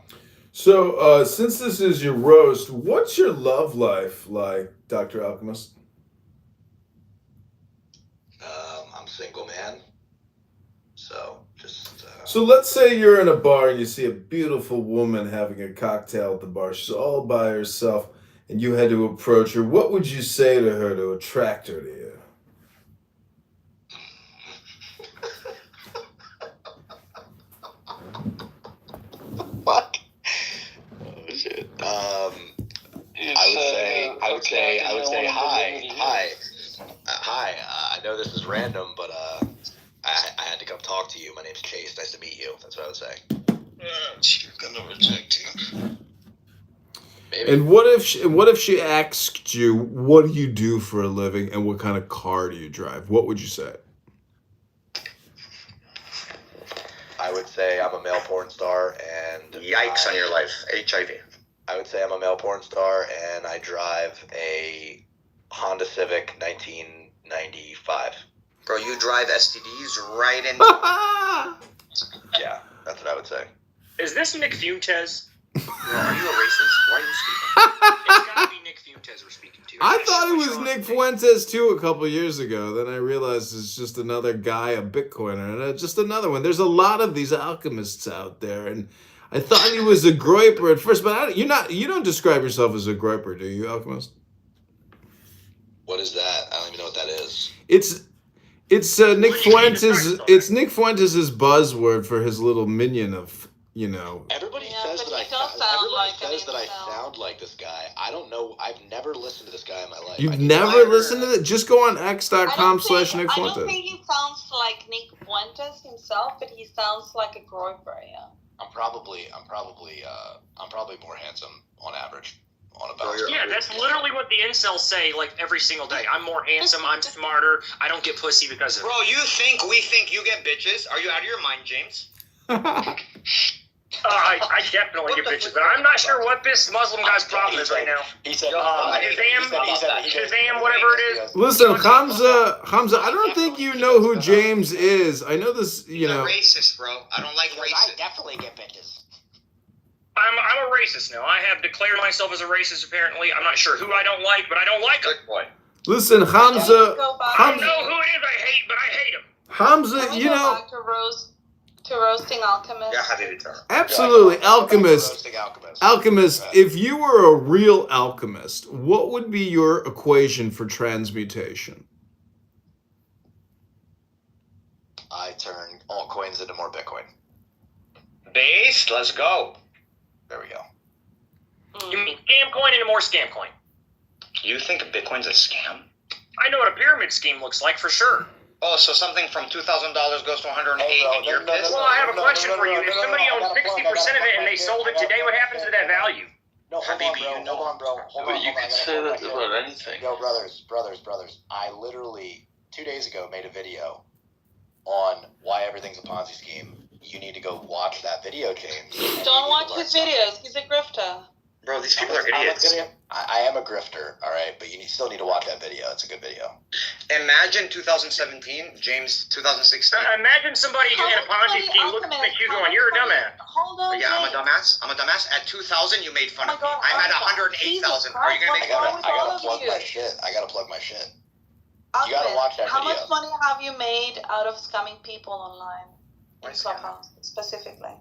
So, since this is your roast, what's your love life like, Dr. Alchemist? I'm single man, so just. So let's say you're in a bar and you see a beautiful woman having a cocktail at the bar. She's all by herself, and you had to approach her. What would you say to her to attract her to you? What? Oh shit. I would say hi. I know this is random, but I had to come talk to you. My name's Chase. Nice to meet you. That's what I would say. She's gonna reject you. Maybe. And what if she asked you, what do you do for a living and what kind of car do you drive? What would you say? I would say I'm a male porn star and Yikes on your life. HIV. I would say I'm a male porn star and I drive a Honda Civic 1995. Bro, you drive STDs right in. Yeah, that's what I would say. Is this Nick Fuentes? Bro, are you a racist? Why are you speaking? It's gotta be Nick Fuentes we're speaking to. I thought it was Nick Fuentes too a couple years ago. Then I realized it's just another guy, a Bitcoiner, and just another one. There's a lot of these alchemists out there, and I thought he was a groiper at first, but you don't describe yourself as a groiper, do you, Alchemist? What is that? I don't even know what that is. It's Nick Fuentes. It's Nick Fuentes' buzzword for his little minion of, you know. Everybody says that I sound like this guy. I don't know. I've never listened to this guy in my life. You've never listened to it? Just go on x.com/Nick Fuentes. I don't think he sounds like Nick Fuentes himself, but he sounds like a groiper, yeah. I'm probably more handsome on average. Yeah, that's literally what the incels say, like, every single day. I'm more handsome, I'm smarter, I don't get pussy because of it. Bro, we think you get bitches. Are you out of your mind, James? I definitely get bitches, but I'm not sure what this Muslim guy's problem is right now. He said, Shazam, whatever it is. Listen, Hamza, I don't think you know who James is. I know this, you know. He's a racist, bro. I don't like racists. I definitely get bitches. I'm a racist now. I have declared myself as a racist, apparently. I'm not sure who I don't like, but I don't like him. Good boy. Listen, Hamza. I don't know who it is I hate, but I hate him. Hamza, you know. Back to roasting Alchemist. Yeah, Absolutely, Alchemist. Alchemist, if you were a real alchemist, what would be your equation for transmutation? I turn altcoins into more Bitcoin. Base, let's go. There we go. You mean scam coin and more scam coin. You think Bitcoin's a scam? I know what a pyramid scheme looks like for sure. Oh, so something from $2,000 goes to 108 and you're pissed? Well, I have a question for you. If somebody owns 60% of it and they sold it today, what happens to that value? No, hold on, bro. Hold on. You can say that about anything. Yo, brothers. I literally 2 days ago made a video on why everything's a Ponzi scheme. You need to go watch that video, James. Don't watch his videos. He's a grifter. Bro, these people are idiots. I am a grifter, all right, but you still need to watch that video. It's a good video. Imagine 2017, James 2016. Imagine somebody in a Ponzi scheme looking at you going, "You're a dumbass." Hold on. Yeah, I'm a dumbass. At 2000, you made fun of me. I'm at 108,000. Are you gonna make fun of me? I gotta plug my shit. You gotta watch that How video. much money have you made out of scamming people online? In Clubhouse, specifically.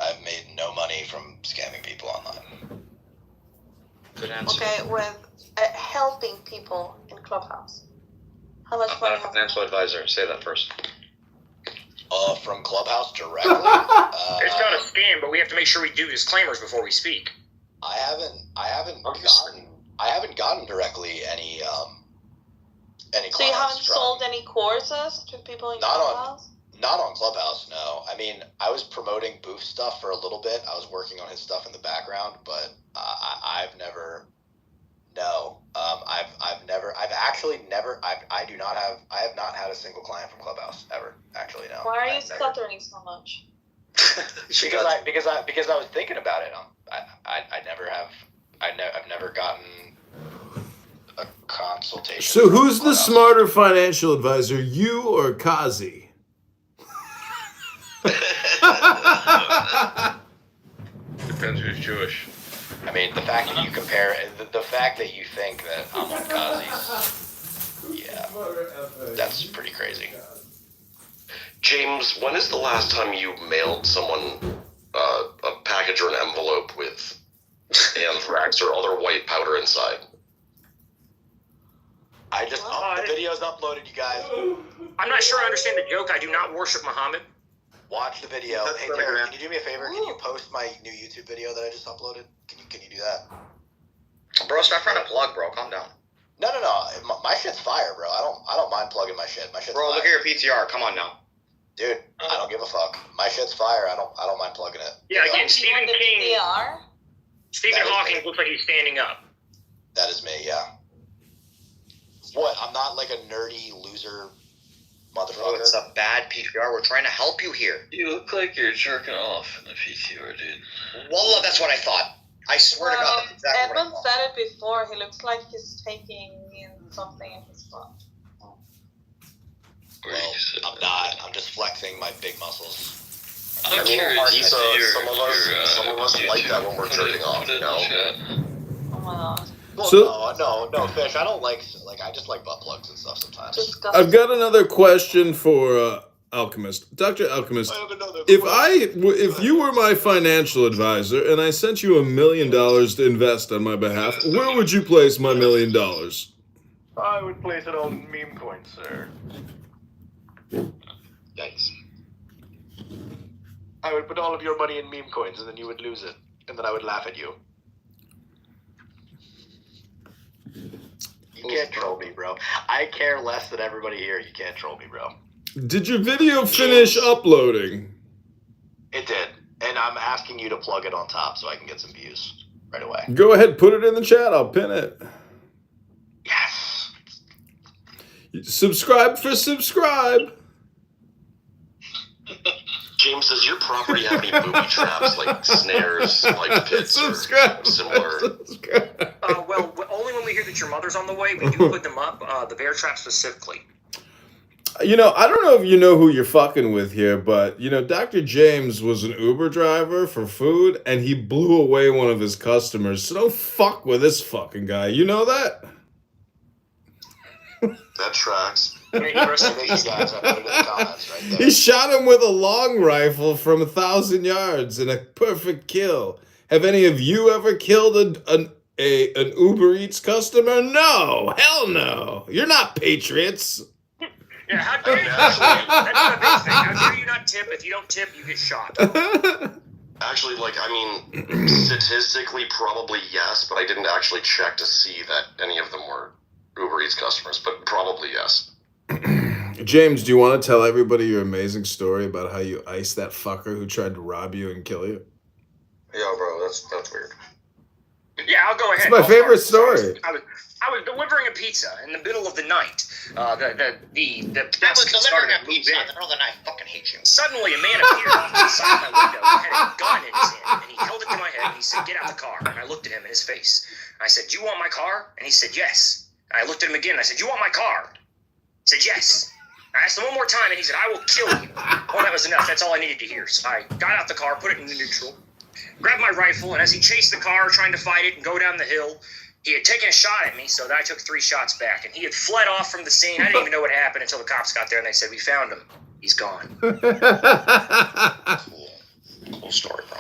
I've made no money from scamming people online. Good answer. Okay, with helping people in Clubhouse. How much I'm money not a financial advisor. Say that first. From Clubhouse directly? It's not a scam, but we have to make sure we do disclaimers before we speak. I haven't gotten directly any So you haven't clients from- sold any courses to people in Clubhouse? Not on Clubhouse, no. I mean, I was promoting Booth stuff for a little bit. I was working on his stuff in the background, but I've never. No, I have not had a single client from Clubhouse ever. Actually, no. Why are you stuttering so much? Because I was thinking about it. I've never gotten a consultation. So who's the smarter financial advisor, you or Kazi? Depends who's Jewish. I mean, the fact that you compare, the fact that you think that I'm on Kazi's, yeah, that's pretty crazy. James, when is the last time you mailed someone a package or an envelope with anthrax or other white powder inside? The video's uploaded, you guys. I'm not sure I understand the joke. I do not worship Muhammad. Watch the video. Hey, Taylor, can you do me a favor? Can you post my new YouTube video that I just uploaded? Can you do that? Bro, stop trying to plug, bro. Calm down. No. My shit's fire, bro. I don't mind plugging my shit. My shit's bro, fire. Look at your PTR. Come on now. Dude, I don't give a fuck. My shit's fire. I don't mind plugging it. Yeah, again, Stephen King. Stephen Hawking looks like he's standing up. That is me, yeah. What? I'm not like a nerdy loser motherfucker. Bro, it's a bad PTR. We're trying to help you here. You look like you're jerking off in the PTR, dude. Wallah, that's what I thought. I swear to God, that's exactly Edmund what I thought. said it before. He looks like he's taking in something in his butt. Well, I'm not. I'm just flexing my big muscles. I'm curious. Some of us like that when we're jerking off, you know? Oh my god. Well, no, Fish. I don't like I just like butt plugs and stuff sometimes. I've got another question for Alchemist. Dr. Alchemist, if you were my financial advisor and I sent you $1 million to invest on my behalf, where would you place my $1 million? I would place it on meme coins, sir. Yikes. I would put all of your money in meme coins and then you would lose it. And then I would laugh at you. You can't troll me, bro. I care less than everybody here. You can't troll me, bro. Did your video finish uploading? It did. And I'm asking you to plug it on top so I can get some views right away. Go ahead, put it in the chat. I'll pin it. Yes. Subscribe for subscribe. James, does your property have any booby traps, like snares, like pits, or similar? Well, only when we hear that your mother's on the way, we do put them up, the bear trap specifically. You know, I don't know if you know who you're fucking with here, but, you know, Dr. James was an Uber driver for food, and he blew away one of his customers. So don't fuck with this fucking guy. You know that? That tracks. He shot him with a long rifle from 1,000 yards in a perfect kill. Have any of you ever killed an Uber Eats customer? No, hell no. You're not patriots. Yeah, how dare you? That's the big thing. How dare you not tip? If you don't tip, you get shot. Actually, like, I mean, statistically, probably yes, but I didn't actually check to see that any of them were Uber Eats customers, but probably yes. James, do you want to tell everybody your amazing story about how you iced that fucker who tried to rob you and kill you? Yeah, bro, that's weird. Yeah, I'll go ahead. It's my favorite story. I was delivering a pizza in the middle of the night. I was delivering a pizza in the middle of the night. I fucking hate you. Suddenly, a man appeared off the side of my window and had a gun in his hand, and he held it to my head, and he said, "Get out the car." And I looked at him in his face. I said, "Do you want my car?" And he said, "Yes." And I looked at him again, and I said, "You want my car?" He said, "Yes." I asked him one more time, and he said, "I will kill you." Well, that was enough. That's all I needed to hear. So I got out the car, put it in the neutral, grabbed my rifle, and as he chased the car, trying to fight it and go down the hill, he had taken a shot at me, so that I took 3 shots back, and he had fled off from the scene. I didn't even know what happened until the cops got there, and they said, "We found him. He's gone." Cool story, bro.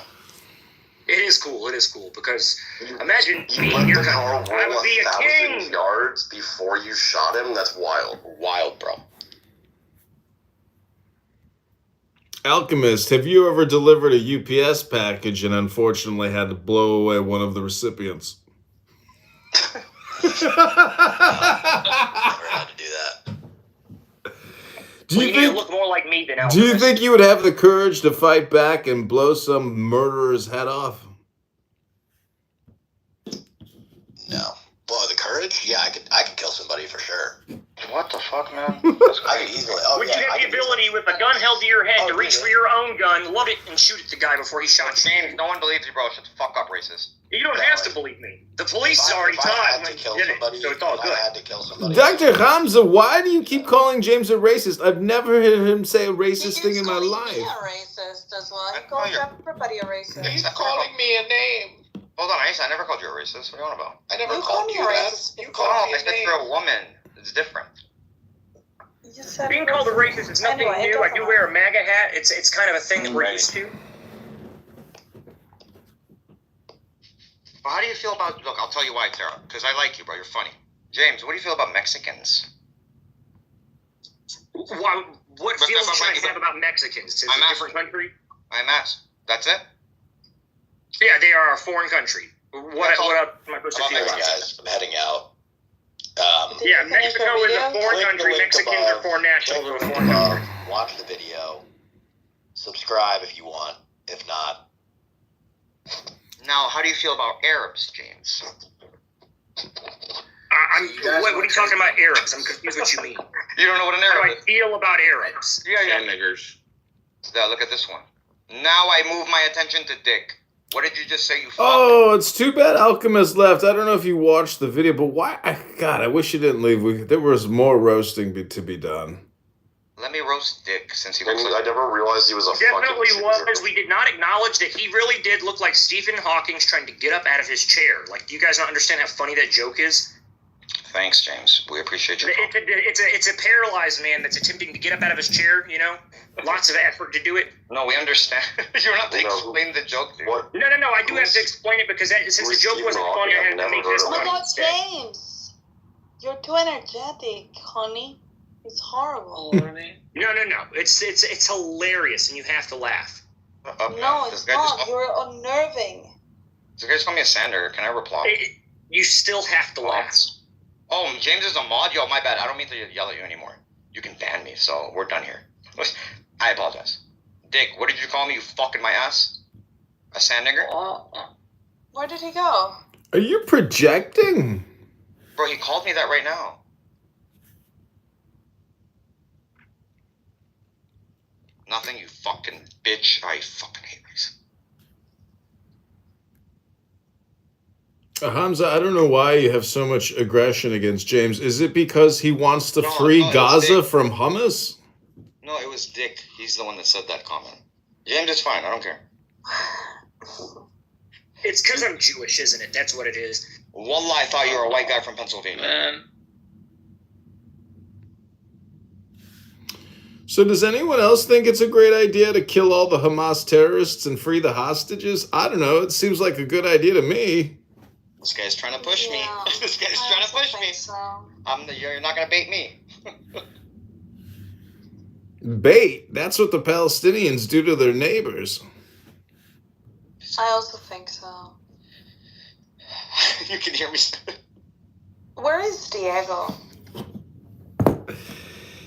It is cool, because imagine me in your country. I would be a 1,000 king. yards before you shot him? That's wild. Wild, bro. Alchemist, have you ever delivered a UPS package and unfortunately had to blow away one of the recipients? Never had to do that. Do you think? Look more like me than Alchemist. Do you think you would have the courage to fight back and blow some murderer's head off? No. Blow the courage? Yeah, I could kill somebody for sure. What the fuck, man? I could easily. Oh, Would yeah, you have I the could ability easily. with a gun held to your head to Oh, reach yeah. for your own gun, load it, and shoot at the guy before he shot you? James, no one believes you, bro. Shut the fuck up, racist. You don't have to believe me. The police already If I taught had when to he kill did it, somebody, so it's all if good. I had to kill somebody. Dr. Hamza, why do you keep calling James a racist? I've never heard him say a racist thing in my life. He's a racist as well. He I know calls you're- everybody a racist. He's calling me a name. Hold on, I never called you a racist. What are you on about? I never You called called you me a that. racist You before. Oh, called me I a said name. you're a woman. It's different. You said Being called a racist is nothing Anyway, new. go I do on. wear a MAGA hat. It's kind of a thing that we're used to. Well, how do you feel about? Look, I'll tell you why, Tara. Because I like you, bro. You're funny. James, what do you feel about Mexicans? Why, what But- feelings but- should I but- have about Mexicans? It's I'm a different asking. country. I'm asked. That's it. Yeah, they are a foreign country. What That's all- am I supposed to About feel Alright, about that? guys, I'm heading out. Yeah, Did you finish Mexico your is a video? foreign Click the country. link Mexicans above. are foreign nationals of a Click the link foreign above. country. Watch the video. Subscribe if you want. If not, Now, how do you feel about Arabs, James? What are you talking about, Arabs? I'm confused what you mean. You don't know what an How do Arab I is? feel about Arabs? Yeah. niggers. Now, look at this one. Now I move my attention to Dick. What did you just say, you fuck? Oh, it's too bad Alchemist left. I don't know if you watched the video, but why? God, I wish you didn't leave. There was more roasting to be done. Let me roast Dick since he I looks mean, like... I never realized he was a Definitely fucking was. ginger. We did not acknowledge that he really did look like Stephen Hawking's trying to get up out of his chair. Like, do you guys not understand how funny that joke is? Thanks, James. We appreciate your comment. It's a paralyzed man that's attempting to get up out of his chair, you know? Lots of effort to do it. No, we understand. You're not to No. explain the joke, dude. What? No, I do have to explain it because since the joke wasn't funny, I had to make this Oh my funny god, instead. James! You're too energetic, honey. It's horrible. No. It's hilarious, and you have to laugh. No, it's not. You're unnerving. This guy just called me a sander. Can I reply? You still have to laugh. Oh, James is a mod? Yo, my bad. I don't mean to yell at you anymore. You can ban me, so we're done here. I apologize. Dick, what did you call me, you fucking my ass? A sand nigger? Where did he go? Are you projecting? Bro, he called me that right now. Nothing, you fucking bitch. I fucking hate race. Hamza, I don't know why you have so much aggression against James. Is it because he wants to free it was Gaza Dick. from hummus? No, it was Dick. He's the one that said that comment. James is fine. I don't care. It's because I'm Jewish, isn't it? That's what it is. Wallah, I thought you were a white guy from Pennsylvania. So does anyone else think it's a great idea to kill all the Hamas terrorists and free the hostages? I don't know. It seems like a good idea to me. This guy's trying to push me. This guy's I trying to also push think me. so. You're not gonna bait me. Bait? That's what the Palestinians do to their neighbors. I also think so. You can hear me. Where is Diego?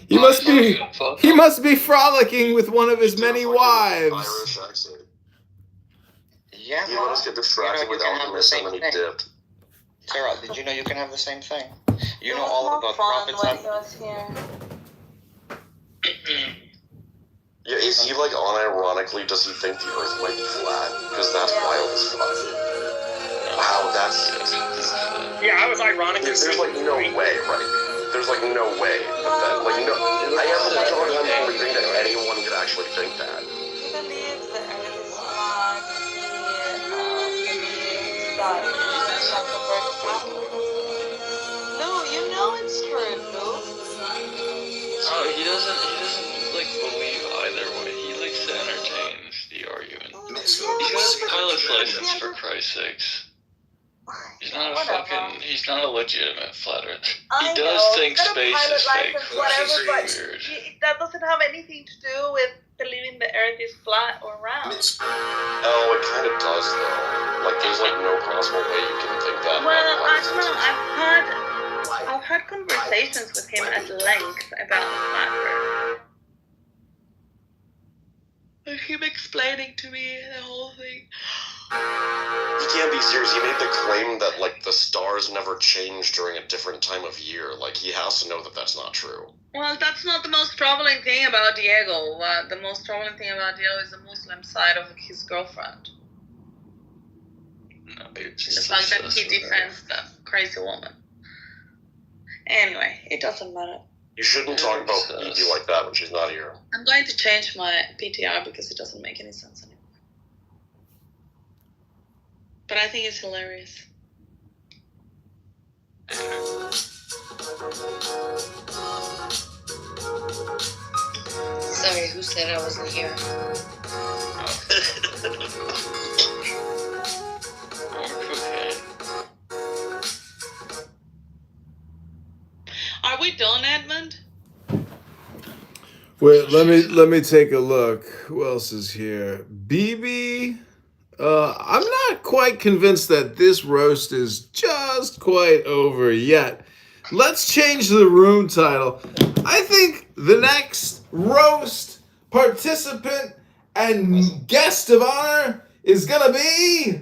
He must be frolicking with one of his many wives. Irish accent. Yeah, He must get distracted with Alchemist and then he dipped. Sarah, did you know you can have the same thing? You It know was all more about fun prophets. when he was here. Yeah, is he like unironically, does he think the Earth might be flat? Because that's wild as fuck. Wow, that's... Yeah, I was ironically. There's like no way, right? There's like no way that, like, no... I have such a hard time believing that anyone could actually think that. He believes the Earth is flat. He believes that it's like a vertical. Lou, you know it's true, Lou. Oh, he doesn't like believe either way. He likes to entertain the argument. He has a pilot's license, for Christ's sakes. He's not he's not a legitimate flat earth. He does think space is fake, which is weird. That doesn't have anything to do with believing the Earth is flat or round. Oh, it kind of does, though. Like, there's like no possible way you can think that. Well, I don't know. I've had conversations with him at length about the flat Earth. Like him explaining to me the whole thing. You can't be serious. He made the claim that, like, the stars never change during a different time of year. Like, he has to know that that's not true. Well, that's not the most troubling thing about Diego. The most troubling thing about Diego is the Muslim side of his girlfriend. No, The fact that he defends that crazy woman. Anyway, it doesn't matter. You shouldn't talk about Evie like that when she's not here. I'm going to change my PTR because it doesn't make any sense anymore. But I think it's hilarious. Sorry, who said I wasn't here? Are we done, Edmund? Wait, let me take a look. Who else is here? BB. I'm not quite convinced that this roast is just quite over yet. Let's change the room title. I think the next roast participant and guest of honor is gonna be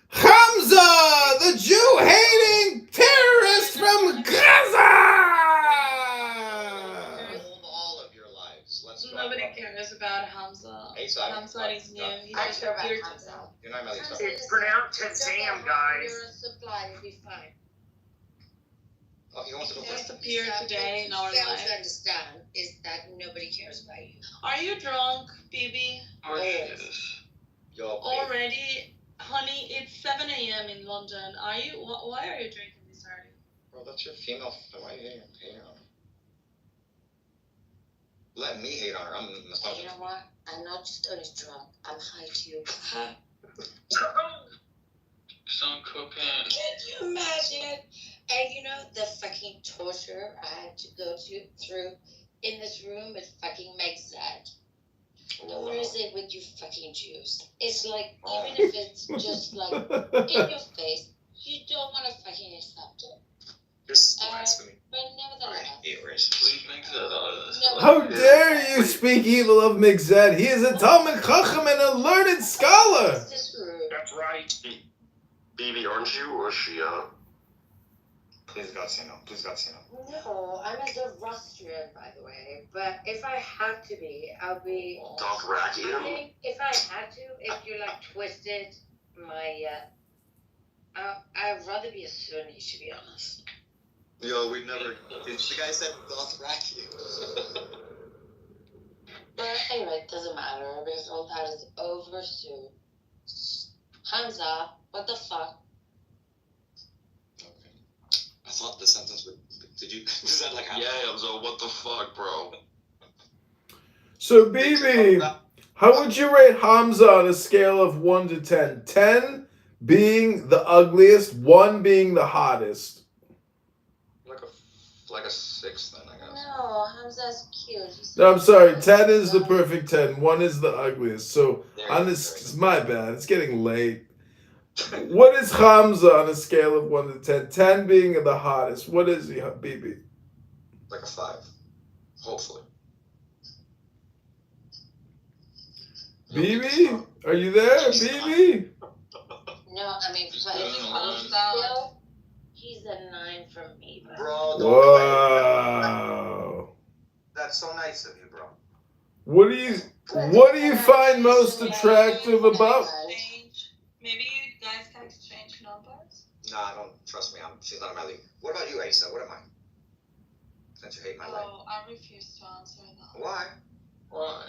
Hamza, the Jew-hating terrorist from Gaza! Nobody cares about Hamza. Hamza is new. He I just care about appeared Hamza. You're not really It's pronounced Shazam, guys. You're a supply, you'll be fine. Oh, he wants to go He first. just appeared today in our What you fail life. to understand is that nobody cares about you. Are you drunk, BB? Yo, Already? Honey, it's 7 a.m. in London. Are you? Why are you drinking this early? bro, that's your female. Why are you hating on her? Let me hate on her. I'm And nostalgic. you know what? I'm not just only drunk, I'm high too. Some cocaine. Can you imagine? And you know the fucking torture I had to go through in this room with fucking Meg said. Where is it with you fucking Jews? It's like, even if it's just like in your face, you don't want to fucking accept it. This is blasphemy. But nevertheless, Please make that out of this. How dare you speak evil of Migzed? He is a Talmud Chacham and a learned scholar. That's right. BB, aren't you or Shia? Please God say no. Please God say no. no, I'm a Zoroastrian, by the way. But if I had to be, I'll be. I Dothrakian? think if I had to, if you like twisted my, I'd rather be a Sunni, to be honest. Yo, we never. The guy said Dothraki. But anyway, it doesn't matter because all that is over soon. Hamza, what the fuck? I thought the sentence would. Did you? Is that like? Yeah, so what the fuck, bro? So, BB, how would you rate Hamza on a scale of 1 to 10? 10 being the ugliest, 1 being the hottest. Like a like a 6 then, I guess. No, Hamza's cute. No, I'm sorry. 10 is the perfect 10. 1 is the ugliest. So on this, it's my bad. It's getting late. What is Hamza on a scale of 1 to 10? 10 being the hottest. What is he, Bibi? Like a 5. Hopefully. Bibi? Are you there, Bibi? No, I mean, but he's a 9 from me. Bro, don't Wow. That's so nice of you, bro. What do you find most attractive about? Maybe you guys can exchange numbers. Nah, don't trust me. She's not in my league. What about you, Aisa? What am I? Since you hate my life. Oh, I refuse to answer that. Why? Why?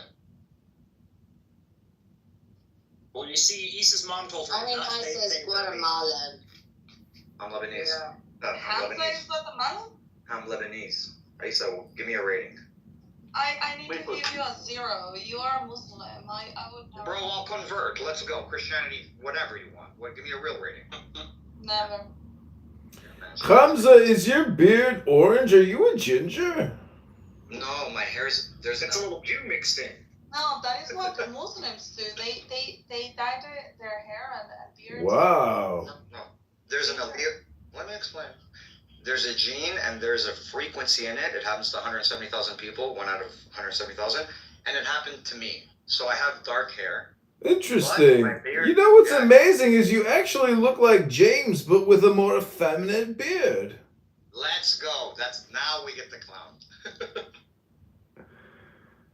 Well, you see, Issa's mom told her. I mean, I says Guatemalan. I'm Lebanese. Yeah. I'm Hamza Lebanese. is Guatemalan? I'm Lebanese. Aisa, give me a rating. I need to give you a 0. You are a Muslim. I would never. Bro, I'll convert. Let's go. Christianity, whatever you want. What? Give me a real rating. Never. Hamza, is your beard orange? Are you a ginger? No, my hair's there's a little Jew mixed in. No, that is what the Muslims do. They dye their hair and beards. Wow. No, there's an allele. Let me explain. There's a gene and there's a frequency in it. It happens to 170,000 people, 1 out of 170,000, and it happened to me. So I have dark hair. Interesting. You know what's amazing is you actually look like James, but with a more effeminate beard. Let's go. That's now we get the clown.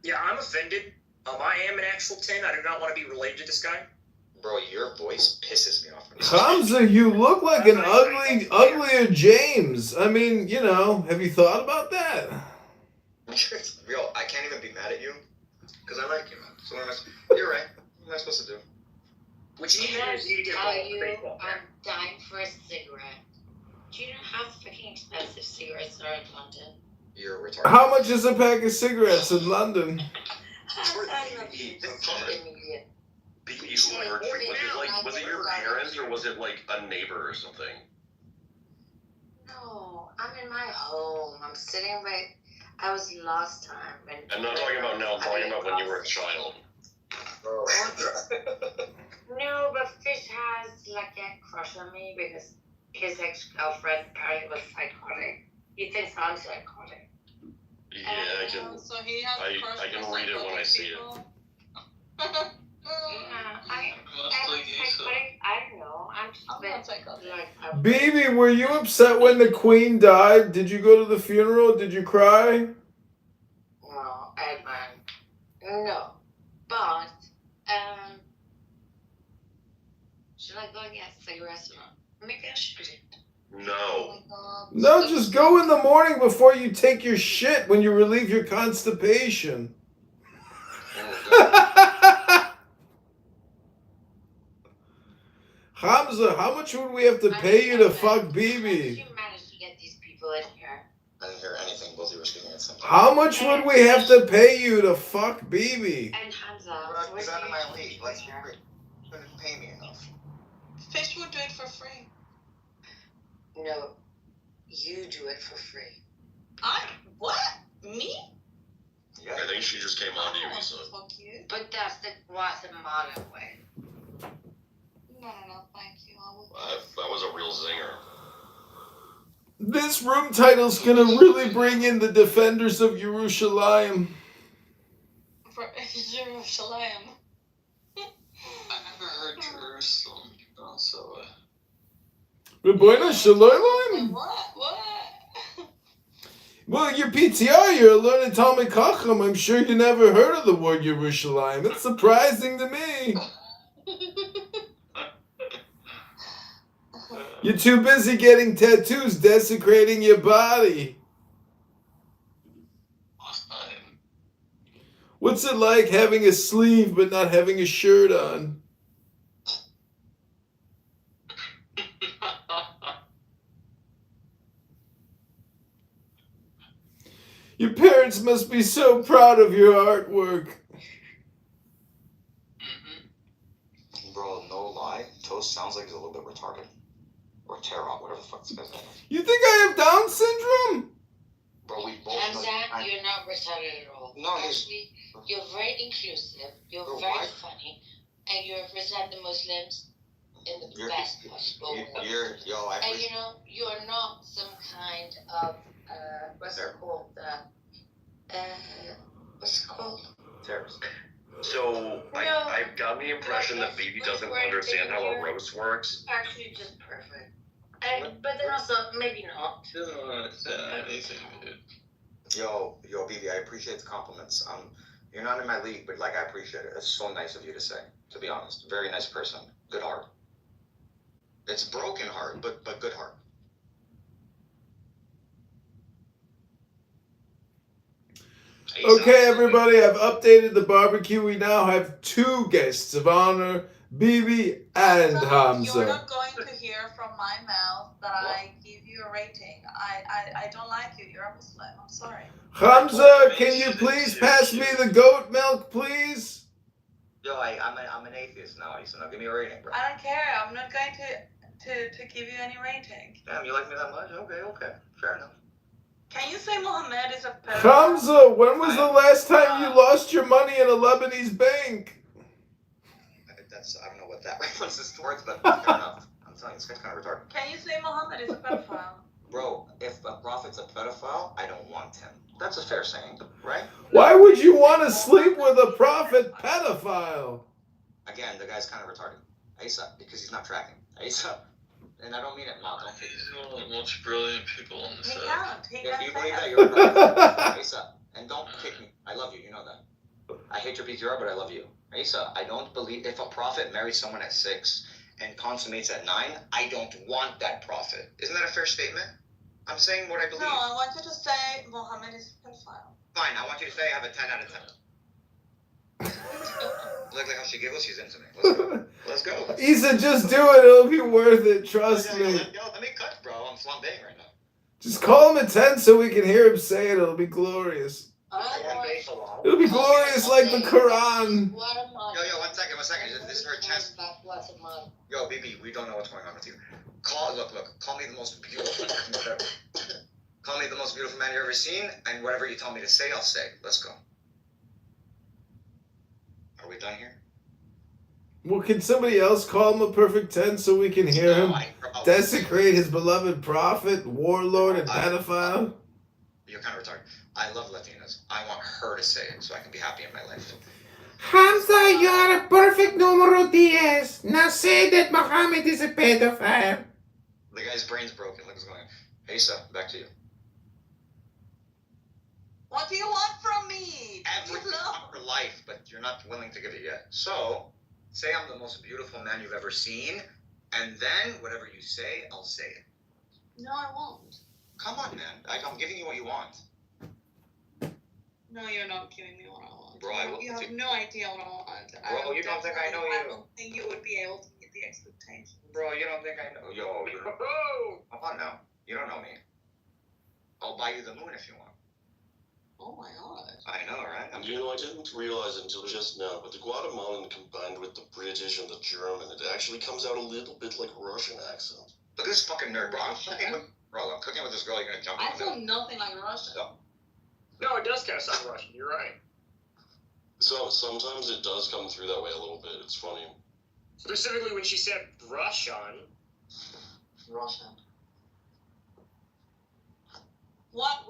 Yeah, I'm offended. I am an actual 10. I do not want to be related to this guy. Bro, your voice pisses me off. Hamza, you look like an uglier James. I mean, you know, have you thought about that? Yo, I can't even be mad at you because I like you, man. So what am I? You're right. What am I supposed to do? What you need to do is you need to get Tell involved with you, baseball. I'm dying for a cigarette. Do you know how fucking expensive cigarettes are in London? You're retarded. How much is a pack of cigarettes in London? Was it your parents or was it like a neighbor or something? No, I'm in my home. I'm sitting right. I was last time. I'm not talking about now, I'm talking about when you were a child. No, but Fish has like a crush on me because his ex-girlfriend apparently was psychotic. He thinks I'm psychotic. Yeah, I can. So he has a crush I can on read it when I see it. I don't know. I'm just a bit like. Baby, were you upset when the Queen died? Did you go to the funeral? Did you cry? No, Edmund. No, but should I go and get cigarettes or not? Maybe I should. No. No, just go in the morning before you take your shit when you relieve your constipation. Hamza, how much would we have to pay you to fuck Bibi? How did you manage to get these people in here? I didn't hear anything. Both of you were speaking at the same time. How much would we have to pay you to fuck Bibi? And Hamza, He's out of my league. Let's hear it. You couldn't pay me enough. Fish would do it for free. No, you do it for free. What? Me? Yeah, I think she just came on to you, Issa. But that's the Guatemalan way. No, thank you. That was a real zinger. This room title's gonna really bring in the defenders of Jerusalem. For Jerusalem. I never heard Jerusalem, so Rabbeinu Shalom? What? Well, your PTR, you're a learned Talmud Chacham. I'm sure you never heard of the word Jerusalem. It's surprising to me. You're too busy getting tattoos, desecrating your body. What's it like having a sleeve but not having a shirt on? Your parents must be so proud of your artwork. Bro, no lie. Toast sounds like he's a little bit retarded. Or Tarot, whatever the fuck this guy's name is. You think I have Down syndrome? But we both Hamza, know you're not retarded at all. No, Actually, you're very inclusive, you're Bro, very why? funny, and you represent the Muslims in the best possible way. I And appreciate you know, you're not some kind of, what's it called? What's it called? terrorist. So I've gotten the impression that Baby doesn't understand how a roast works. Actually, just perfect. And, but then also, maybe not. She doesn't understand anything, dude. Yo, BB, I appreciate the compliments. You're not in my league, but like I appreciate it. It's so nice of you to say. To be honest, very nice person, good heart. It's broken heart, but good heart. Okay, everybody, I've updated the barbecue. We now have 2 guests of honor, Bibi and Hamza. You're not going to hear from my mouth that I give you a rating. I don't like you. You're a Muslim. I'm sorry. Hamza, can you please pass me the goat milk, please? Yo, I'm an atheist now, so now give me a rating, bro. I don't care. I'm not going to give you any rating. Damn, you like me that much? Okay, fair enough. Can you say Mohammed is a pedophile? Hamza, when was the last time you lost your money in a Lebanese bank? I don't know what that reference is towards, but fair enough. I'm telling you, this guy's kind of retarded. Can you say Mohammed is a pedophile? Bro, if a prophet's a pedophile, I don't want him. That's a fair saying, right? Why would you want to sleep with a prophet pedophile? Again, the guy's kind of retarded. Asa, because he's not tracking. Asa. And I don't mean it, Mal. Don't take He's one of the most brilliant people on the set. If you believe that, you're right. Asa, and don't kick me. I love you. You know that. I hate your PTR, but I love you. Asa, I don't believe if a prophet marries someone at 6 and consummates at 9, I don't want that prophet. Isn't that a fair statement? I'm saying what I believe. No, I want you to say Mohammed is a pedophile. Fine, I want you to say I have a 10 out of 10. Look like how she giggles, she's into me. Let's go. Isa, just do it. It'll be worth it. Trust me. Yo, let me cut, bro. I'm flambeing right now. Just call him a 10 so we can hear him say it. It'll be glorious. It'll be glorious like the Quran. Yo, 1 second. This is her chest. Yo, BB, we don't know what's going on with you. Look. Call me the most beautiful. Call me the most beautiful man you've ever seen, and whatever you tell me to say, I'll say. Let's go. Are we done here? Well, can somebody else call him a perfect 10 so we can hear him desecrate his beloved prophet, warlord, and pedophile? You're kind of retarded. I love Latinas. I want her to say it so I can be happy in my life. Hamza, you're a perfect numero 10. Now say that Muhammad is a pedophile. The guy's brain's broken. Look what's going on. Asa, back to you. What do you want from me? Everything for life, but you're not willing to give it yet. So, say I'm the most beautiful man you've ever seen, and then whatever you say, I'll say it. No, I won't. Come on, man. I'm giving you what you want. No, you're not giving me what I want. Bro, I will. You have no idea what I want. Bro, you don't think I know you? I don't think you would be able to meet the expectation. Bro, you don't think I know? Yo, come on now. You don't know me. I'll buy you the moon if you want. Oh my god. I know, right? You know, I didn't realize until just now, but the Guatemalan combined with the British and the German, it actually comes out a little bit like Russian accent. Look at this fucking nerd, bro. I'm cooking with this girl. You're gonna jump I feel nothing like Russian. No, it does kind of sound Russian. You're right. So sometimes it does come through that way a little bit. It's funny. Specifically when she said Russian. What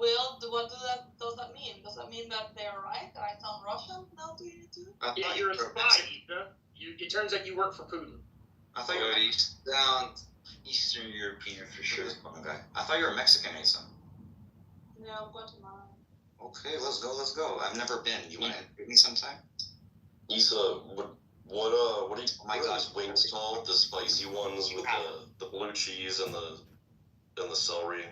does that mean? Does that mean that they're right? That I sound Russian now to you too? Yeah, you're a spy, Ethan. It turns out you work for Putin. I thought you were down Eastern European for sure. Okay. I thought you were Mexican, Asa. No, I'm Guatemalan. Okay, let's go. I've never been. You want to give me sometime? Isa, what are those wings called? The spicy ones with the blue cheese and the celery.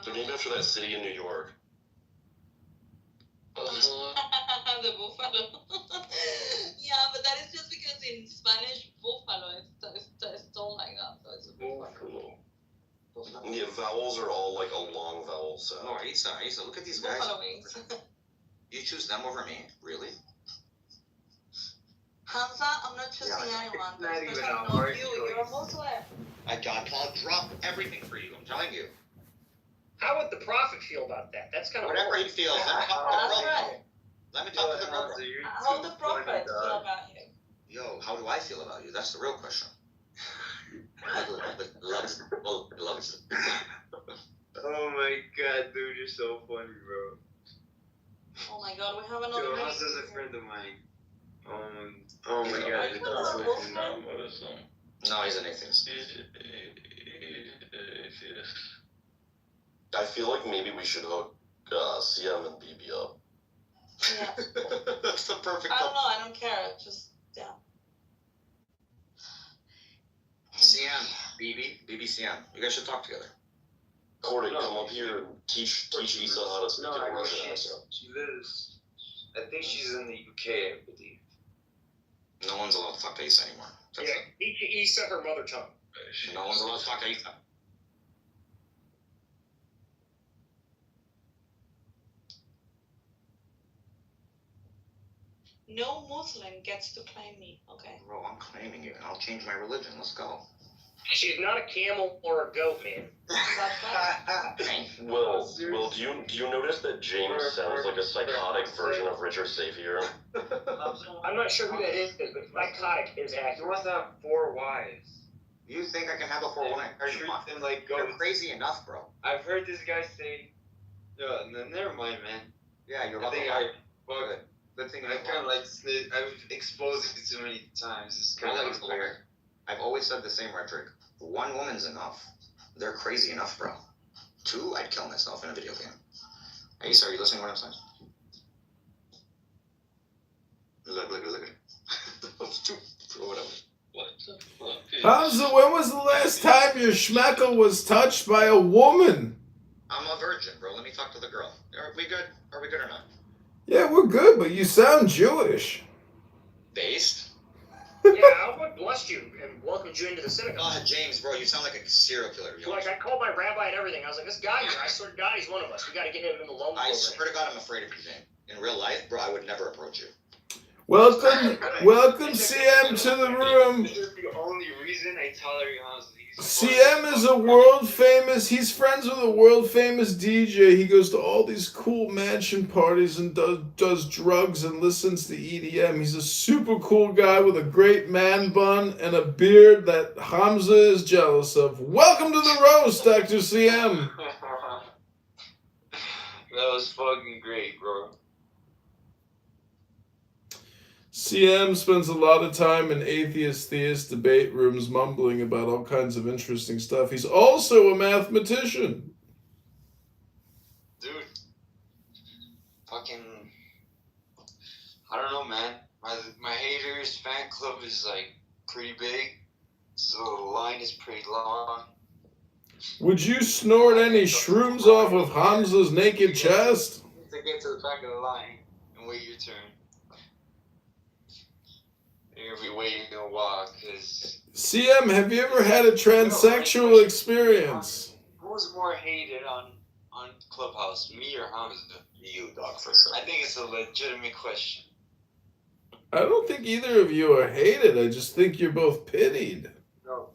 They're named after that city in New York. The buffalo. Yeah, but that is just because in Spanish, buffalo is told like that, so it's a buffalo. Yeah, vowels are all like a long vowel sound. Oh, Asa, look at these guys. Buffalo wings. You choose them over me? Really? Hamza, I'm not choosing anyone. Not even Especially a not hard you. choice. You're a Muslim. I'll drop everything for you. I'm telling you. How would the prophet feel about that? That's kind of whatever he feels. Let me talk to the girl. How would the prophet feel about you? Yo, how do I feel about you? That's the real question. Loves. Oh my god, dude, you're so funny, bro. Oh my god, we have another. Yo, House is a friend of mine. Oh my god. No, he's an atheist. I feel like maybe we should hook CM and BB up. Yeah. That's the perfect. I don't know. I don't care. Just yeah. CM, BB, CM. You guys should talk together. Corey, come up here and teach Issa how to speak in Russian accent. She lives. I think she's in the UK, I believe. No one's allowed to talk to Issa anymore. Teach Issa her mother tongue. No one's allowed to talk to Issa. No Muslim gets to claim me. Okay. Bro, I'm claiming you, and I'll change my religion. Let's go. She's not a camel or a goat, man. Will, do you notice that James sounds like a psychotic version of Richard Savior? I'm not sure who that is, but psychotic is accurate. He wants to have 4 wives. You think I can have a 4 wives? And like You're crazy enough, bro. I've heard this guy say, yo, never mind, man. Yeah, you're I about think to Good thing I kind of like I've exposed it too many times. It's kind of weird. I've always said the same rhetoric. 1 woman's enough. They're crazy enough, bro. 2, I'd kill myself in a video game. Hey, sir, are you listening to what I'm saying? Look at it. Whatever. What the fuck? Hamza, when was the last time your schmeckle was touched by a woman? I'm a virgin, bro. Let me talk to the girl. Are we good? Are we good or not? Yeah, we're good, but you sound Jewish. Based? Yeah, I would bless you and welcomed you into the synagogue. James, bro, you sound like a serial killer. Like, I called my rabbi and everything. I was like, this guy here, I swear to God, he's one of us. We got to get him in the loan program. I swear to God, I'm afraid of you, James. In real life, bro, I would never approach you. Welcome, CM, to the room. This is the only reason I tolerate Hans. CM is a world famous, he's friends with a world famous DJ. He goes to all these cool mansion parties and does drugs and listens to EDM. He's a super cool guy with a great man bun and a beard that Hamza is jealous of. Welcome to the roast, Dr. CM. That was fucking great, bro. CM spends a lot of time in atheist-theist debate rooms mumbling about all kinds of interesting stuff. He's also a mathematician. Dude. Fucking... I don't know, man. My haters fan club is, like, pretty big. So the line is pretty long. Would you snort any shrooms off of Hamza's naked chest? To get to the back of the line and wait your turn. You're gonna be waiting a while, cause... CM, have you ever had a transsexual experience? Who's more hated on Clubhouse, me or Hamza? You, dog, for sure. I think it's a legitimate question. I don't think either of you are hated. I just think you're both pitied. No.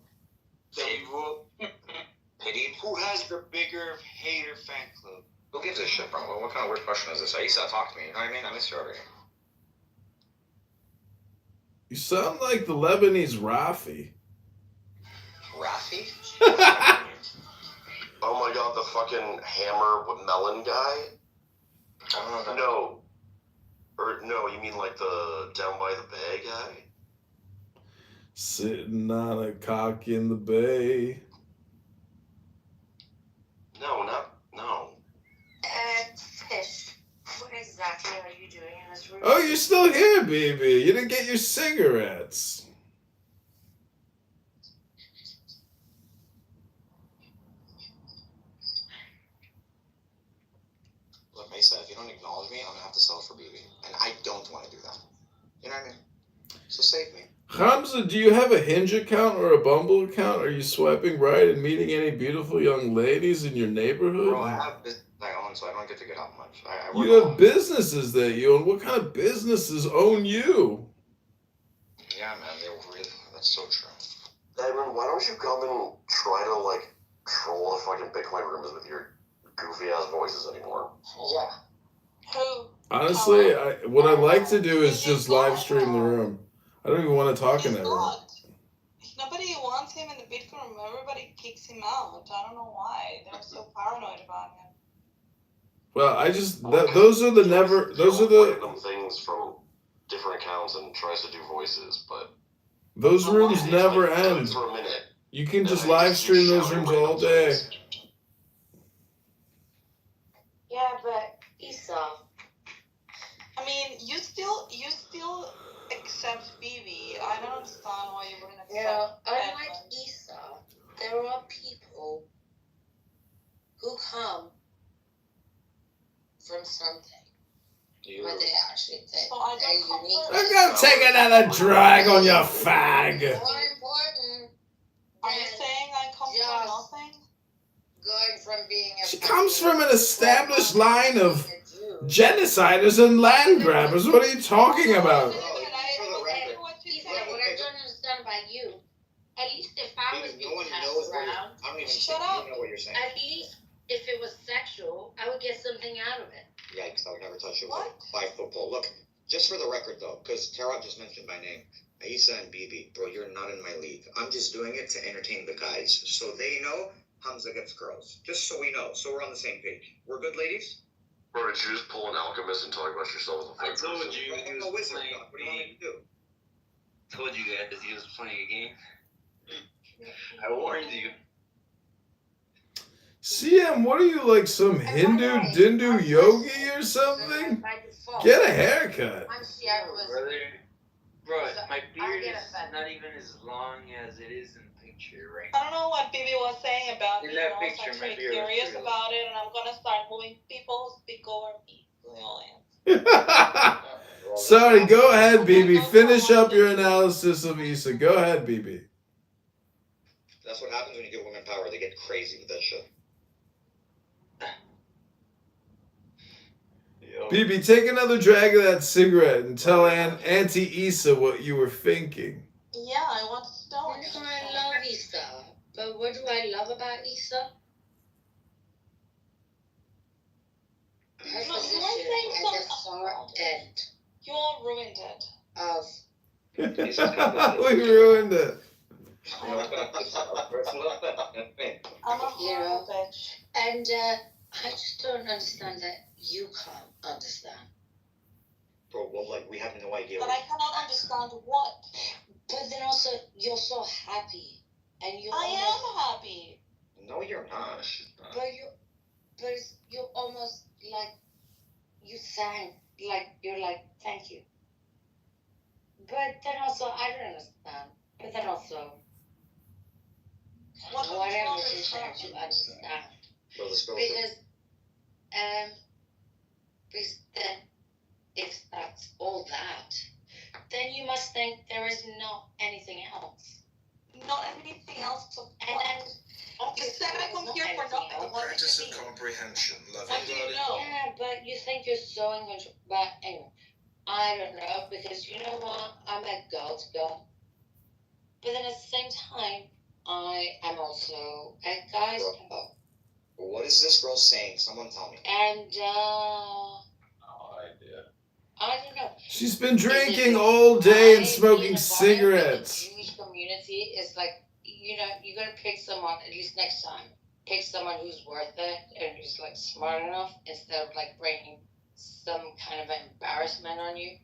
Pitied? Who has the bigger hater fan club? Who gives a shit, bro? What kind of weird question is this? Aisa, talk to me. You know what I mean? I miss you already. You sound like the Lebanese Rafi. Rafi? Oh my god, the fucking hammer with melon guy? I don't know. No. Or, no, you mean like the down by the bay guy? Sitting on a cock in the bay. No. Fish. What exactly are you doing in this room? Oh, you're still here, baby. You didn't get your cigarettes. Look, Mesa, if you don't acknowledge me, I'm gonna have to sell it for BB. And I don't want to do that. You know what I mean? So save me. Hamza, do you have a Hinge account or a Bumble account? Are you swiping right and meeting any beautiful young ladies in your neighborhood? Bro, I have business I own, so I don't get to get out much. I You have businesses that you own. What kind of businesses own you? Yeah, man, that's so true. Edwin, why don't you come and try to, like, troll the fucking Bitcoin rooms with your goofy ass voices anymore. Yeah. Who? Honestly, what I'd like to do is just live stream the room. I don't even want to talk in that room. Nobody wants him in the big room. Everybody kicks him out. I don't know why. They're so paranoid about him. Well, I just those are the Random things from different accounts and tries to do voices, but those rooms never end. For a minute. You can just live stream those rooms all day. Yeah, but Esau. I mean, you still accept Bibi. I don't understand why you wouldn't accept. Yeah, unlike Esau, there are people who come from something where they actually think they're unique. I'm gonna take another drag on your fag. More important. Are you saying I come from nothing? Going from being a She comes from an established line of genociders and land grabbers. What are you talking about? What I don't understand about you, at least if I was being passed around, I don't even know what you're saying. at least if it was sexual, I would get something out of it. Yikes, I would never touch you with a 5-foot pole. Look, just for the record though, because Tara just mentioned my name. Aisa and Bibi, bro, you're not in my league. I'm just doing it to entertain the guys. So they know Hamza gets girls. Just so we know. So we're on the same page. We're good, ladies? Bro, did you just pull an alchemist and talk about yourself as a I told you he was I'm a wizard. playing What do you want me to do? Told you guys he was playing a game. I warned you. CM, what are you, like some Hindu Dindu yogi or something? Get a haircut. Bro, my beard is not even as long as it is in the picture right now. I don't know what Bibi was saying about me. In that I was picture, my actually beard was curious pretty about it, and I'm gonna start moving people who speak over me. Sorry, go ahead, BB. Finish up your analysis of Issa. Go ahead, BB. That's what happens when you give women power. They get crazy with that shit. BB, take another drag of that cigarette and tell Auntie Issa what you were thinking. Yeah, I want to know. I love Issa, but what do I love about Issa? Her position at the far end. You all ruined it. Of We ruined it. I'm a horrible bitch. And I just don't understand that you can't understand. Bro, well, like, we have no idea. But I cannot understand what. But then also, you're so happy. And you I am happy. No, you're not. But you're almost like, you sang, like, you're like, thank you. But then also, I don't understand. But then also, whatever it is that you understand. Well, Because then, if that's all that, then you must think there is not anything else. Not anything else. And then, you said I come here for nothing. What did you mean? Comprehension. What do you know? Yeah, but you think you're so in control. But anyway, I don't know, because you know what? I'm a girl's girl. But then at the same time, I am also a guy's girl. What is this girl saying? Someone tell me. And, No idea. I don't know. She's been drinking all day and smoking cigarettes. The Jewish community is like, you know, you're gonna pick someone, at least next time, pick someone who's worth it and who's like smart enough instead of like bringing some kind of embarrassment on you.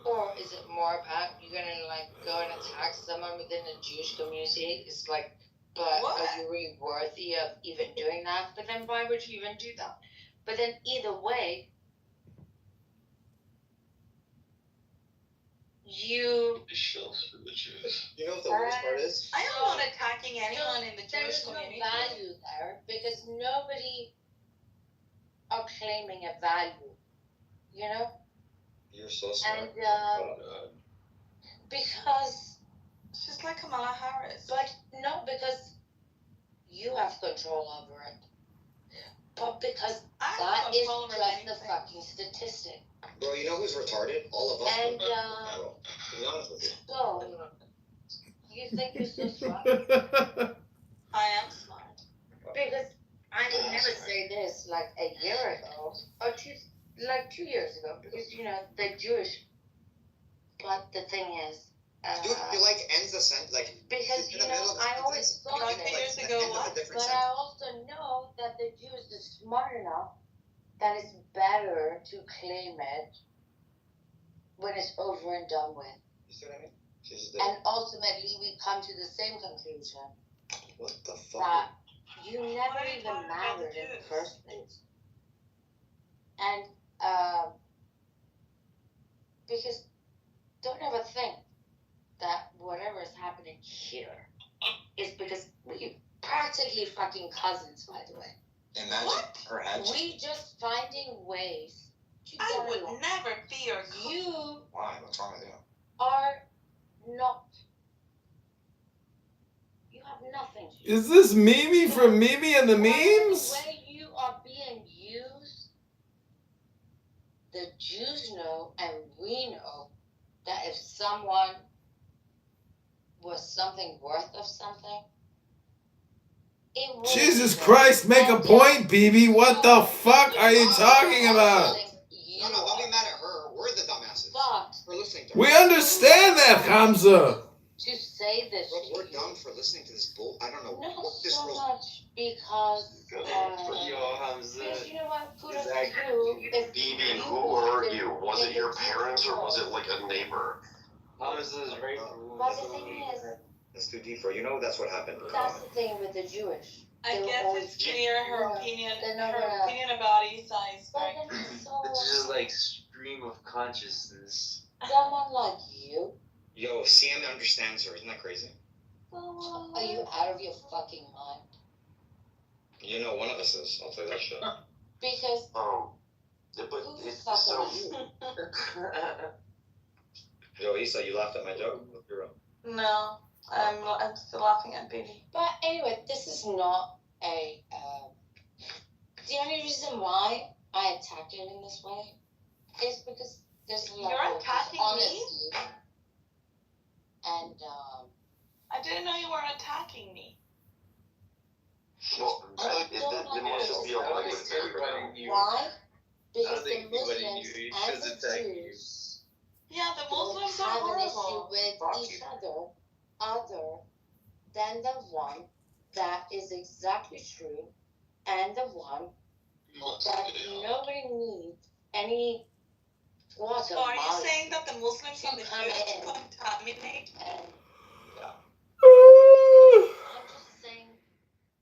Or is it more about you're gonna like go and attack someone within the Jewish community? It's like, but what? are you really worthy of even doing that? But then why would you even do that? But then either way, you. You know what the worst part is? I am not attacking anyone in the Jewish community. There is no value there because nobody are claiming a value, you know? You're so smart. And because she's like Kamala Harris. But no, because you have control over it. But because that is just the fucking statistic. Bro, you know who's retarded? All of us. And bro, to be honest with you. so you think you're so smart? I am smart. Because I would never say this. like a year ago, or 2 years ago, because the Jewish. But the thing is, Dude, you like ends the sentence, like because I always thought Like that. years ago, what? But I also know that the Jews is smart enough that it's better to claim it when it's over and done with. You see what I mean? And ultimately, we come to the same conclusion. What the fuck? That you never even mattered in the first place. And, because don't ever think that whatever is happening here is because we practically fucking cousins, by the way. Imagine her head. We just finding ways to get I would along. never be your cousin. You Why? What's wrong with you? are not. You have nothing to do. Is this Mimi from Mimi and the Memes? The way you are being used, the Jews know and we know that if someone was something worth of something, it would Jesus Christ, make a point, BB. What the fuck are you talking about? No, don't be mad at her. We're the dumbasses. But for listening to her. We understand that, Hamza. To say this, Bro, we're dumb for listening to this bull. I don't know not what this so girl's. much because Yo, Hamza. because you know what, kudos to Exactly. you. If BB, you who walked hurt in- you? Was it in your the parents or was door. it like a neighbor? Hamza's right. But the thing is, That's too deep for you. Know that's what happened. that's the thing with the Jewish. I They were guess always it's clear her Yeah, opinion. they're not Her gonna- opinion about Isa is But right. then so It's just like stream of consciousness. someone like you, Yo, CM understands her. Isn't that crazy? are you out of your fucking mind? You know, one of us is. I'll tell you that shit. Because Yeah, but who it's fucking so. Yo, Issa, you laughed at my joke. You're wrong. No, I'm still laughing at Baby. But anyway, this is not a. The only reason why I attack it in this way is because there's a lot You're of attacking me? honesty. And I didn't know you were attacking me. Well, it must just be a language barrier. why? Because the think anybody Muslims knew. You and just the attacked Jews Yeah, the don't Muslims are have an issue horrible. with each other than the one that is exactly true and the one that nobody needs any water. So are you bottle saying that the Muslims and the come Jews in. contaminate? and I'm just saying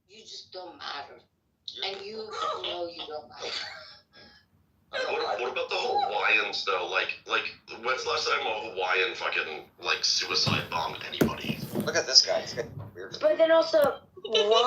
you just don't matter. And you know you don't matter. What about the Hawaiians though? Like, when's the last time a Hawaiian fucking like suicide bombed anybody? Look at this guy. He's got weird. But then also, why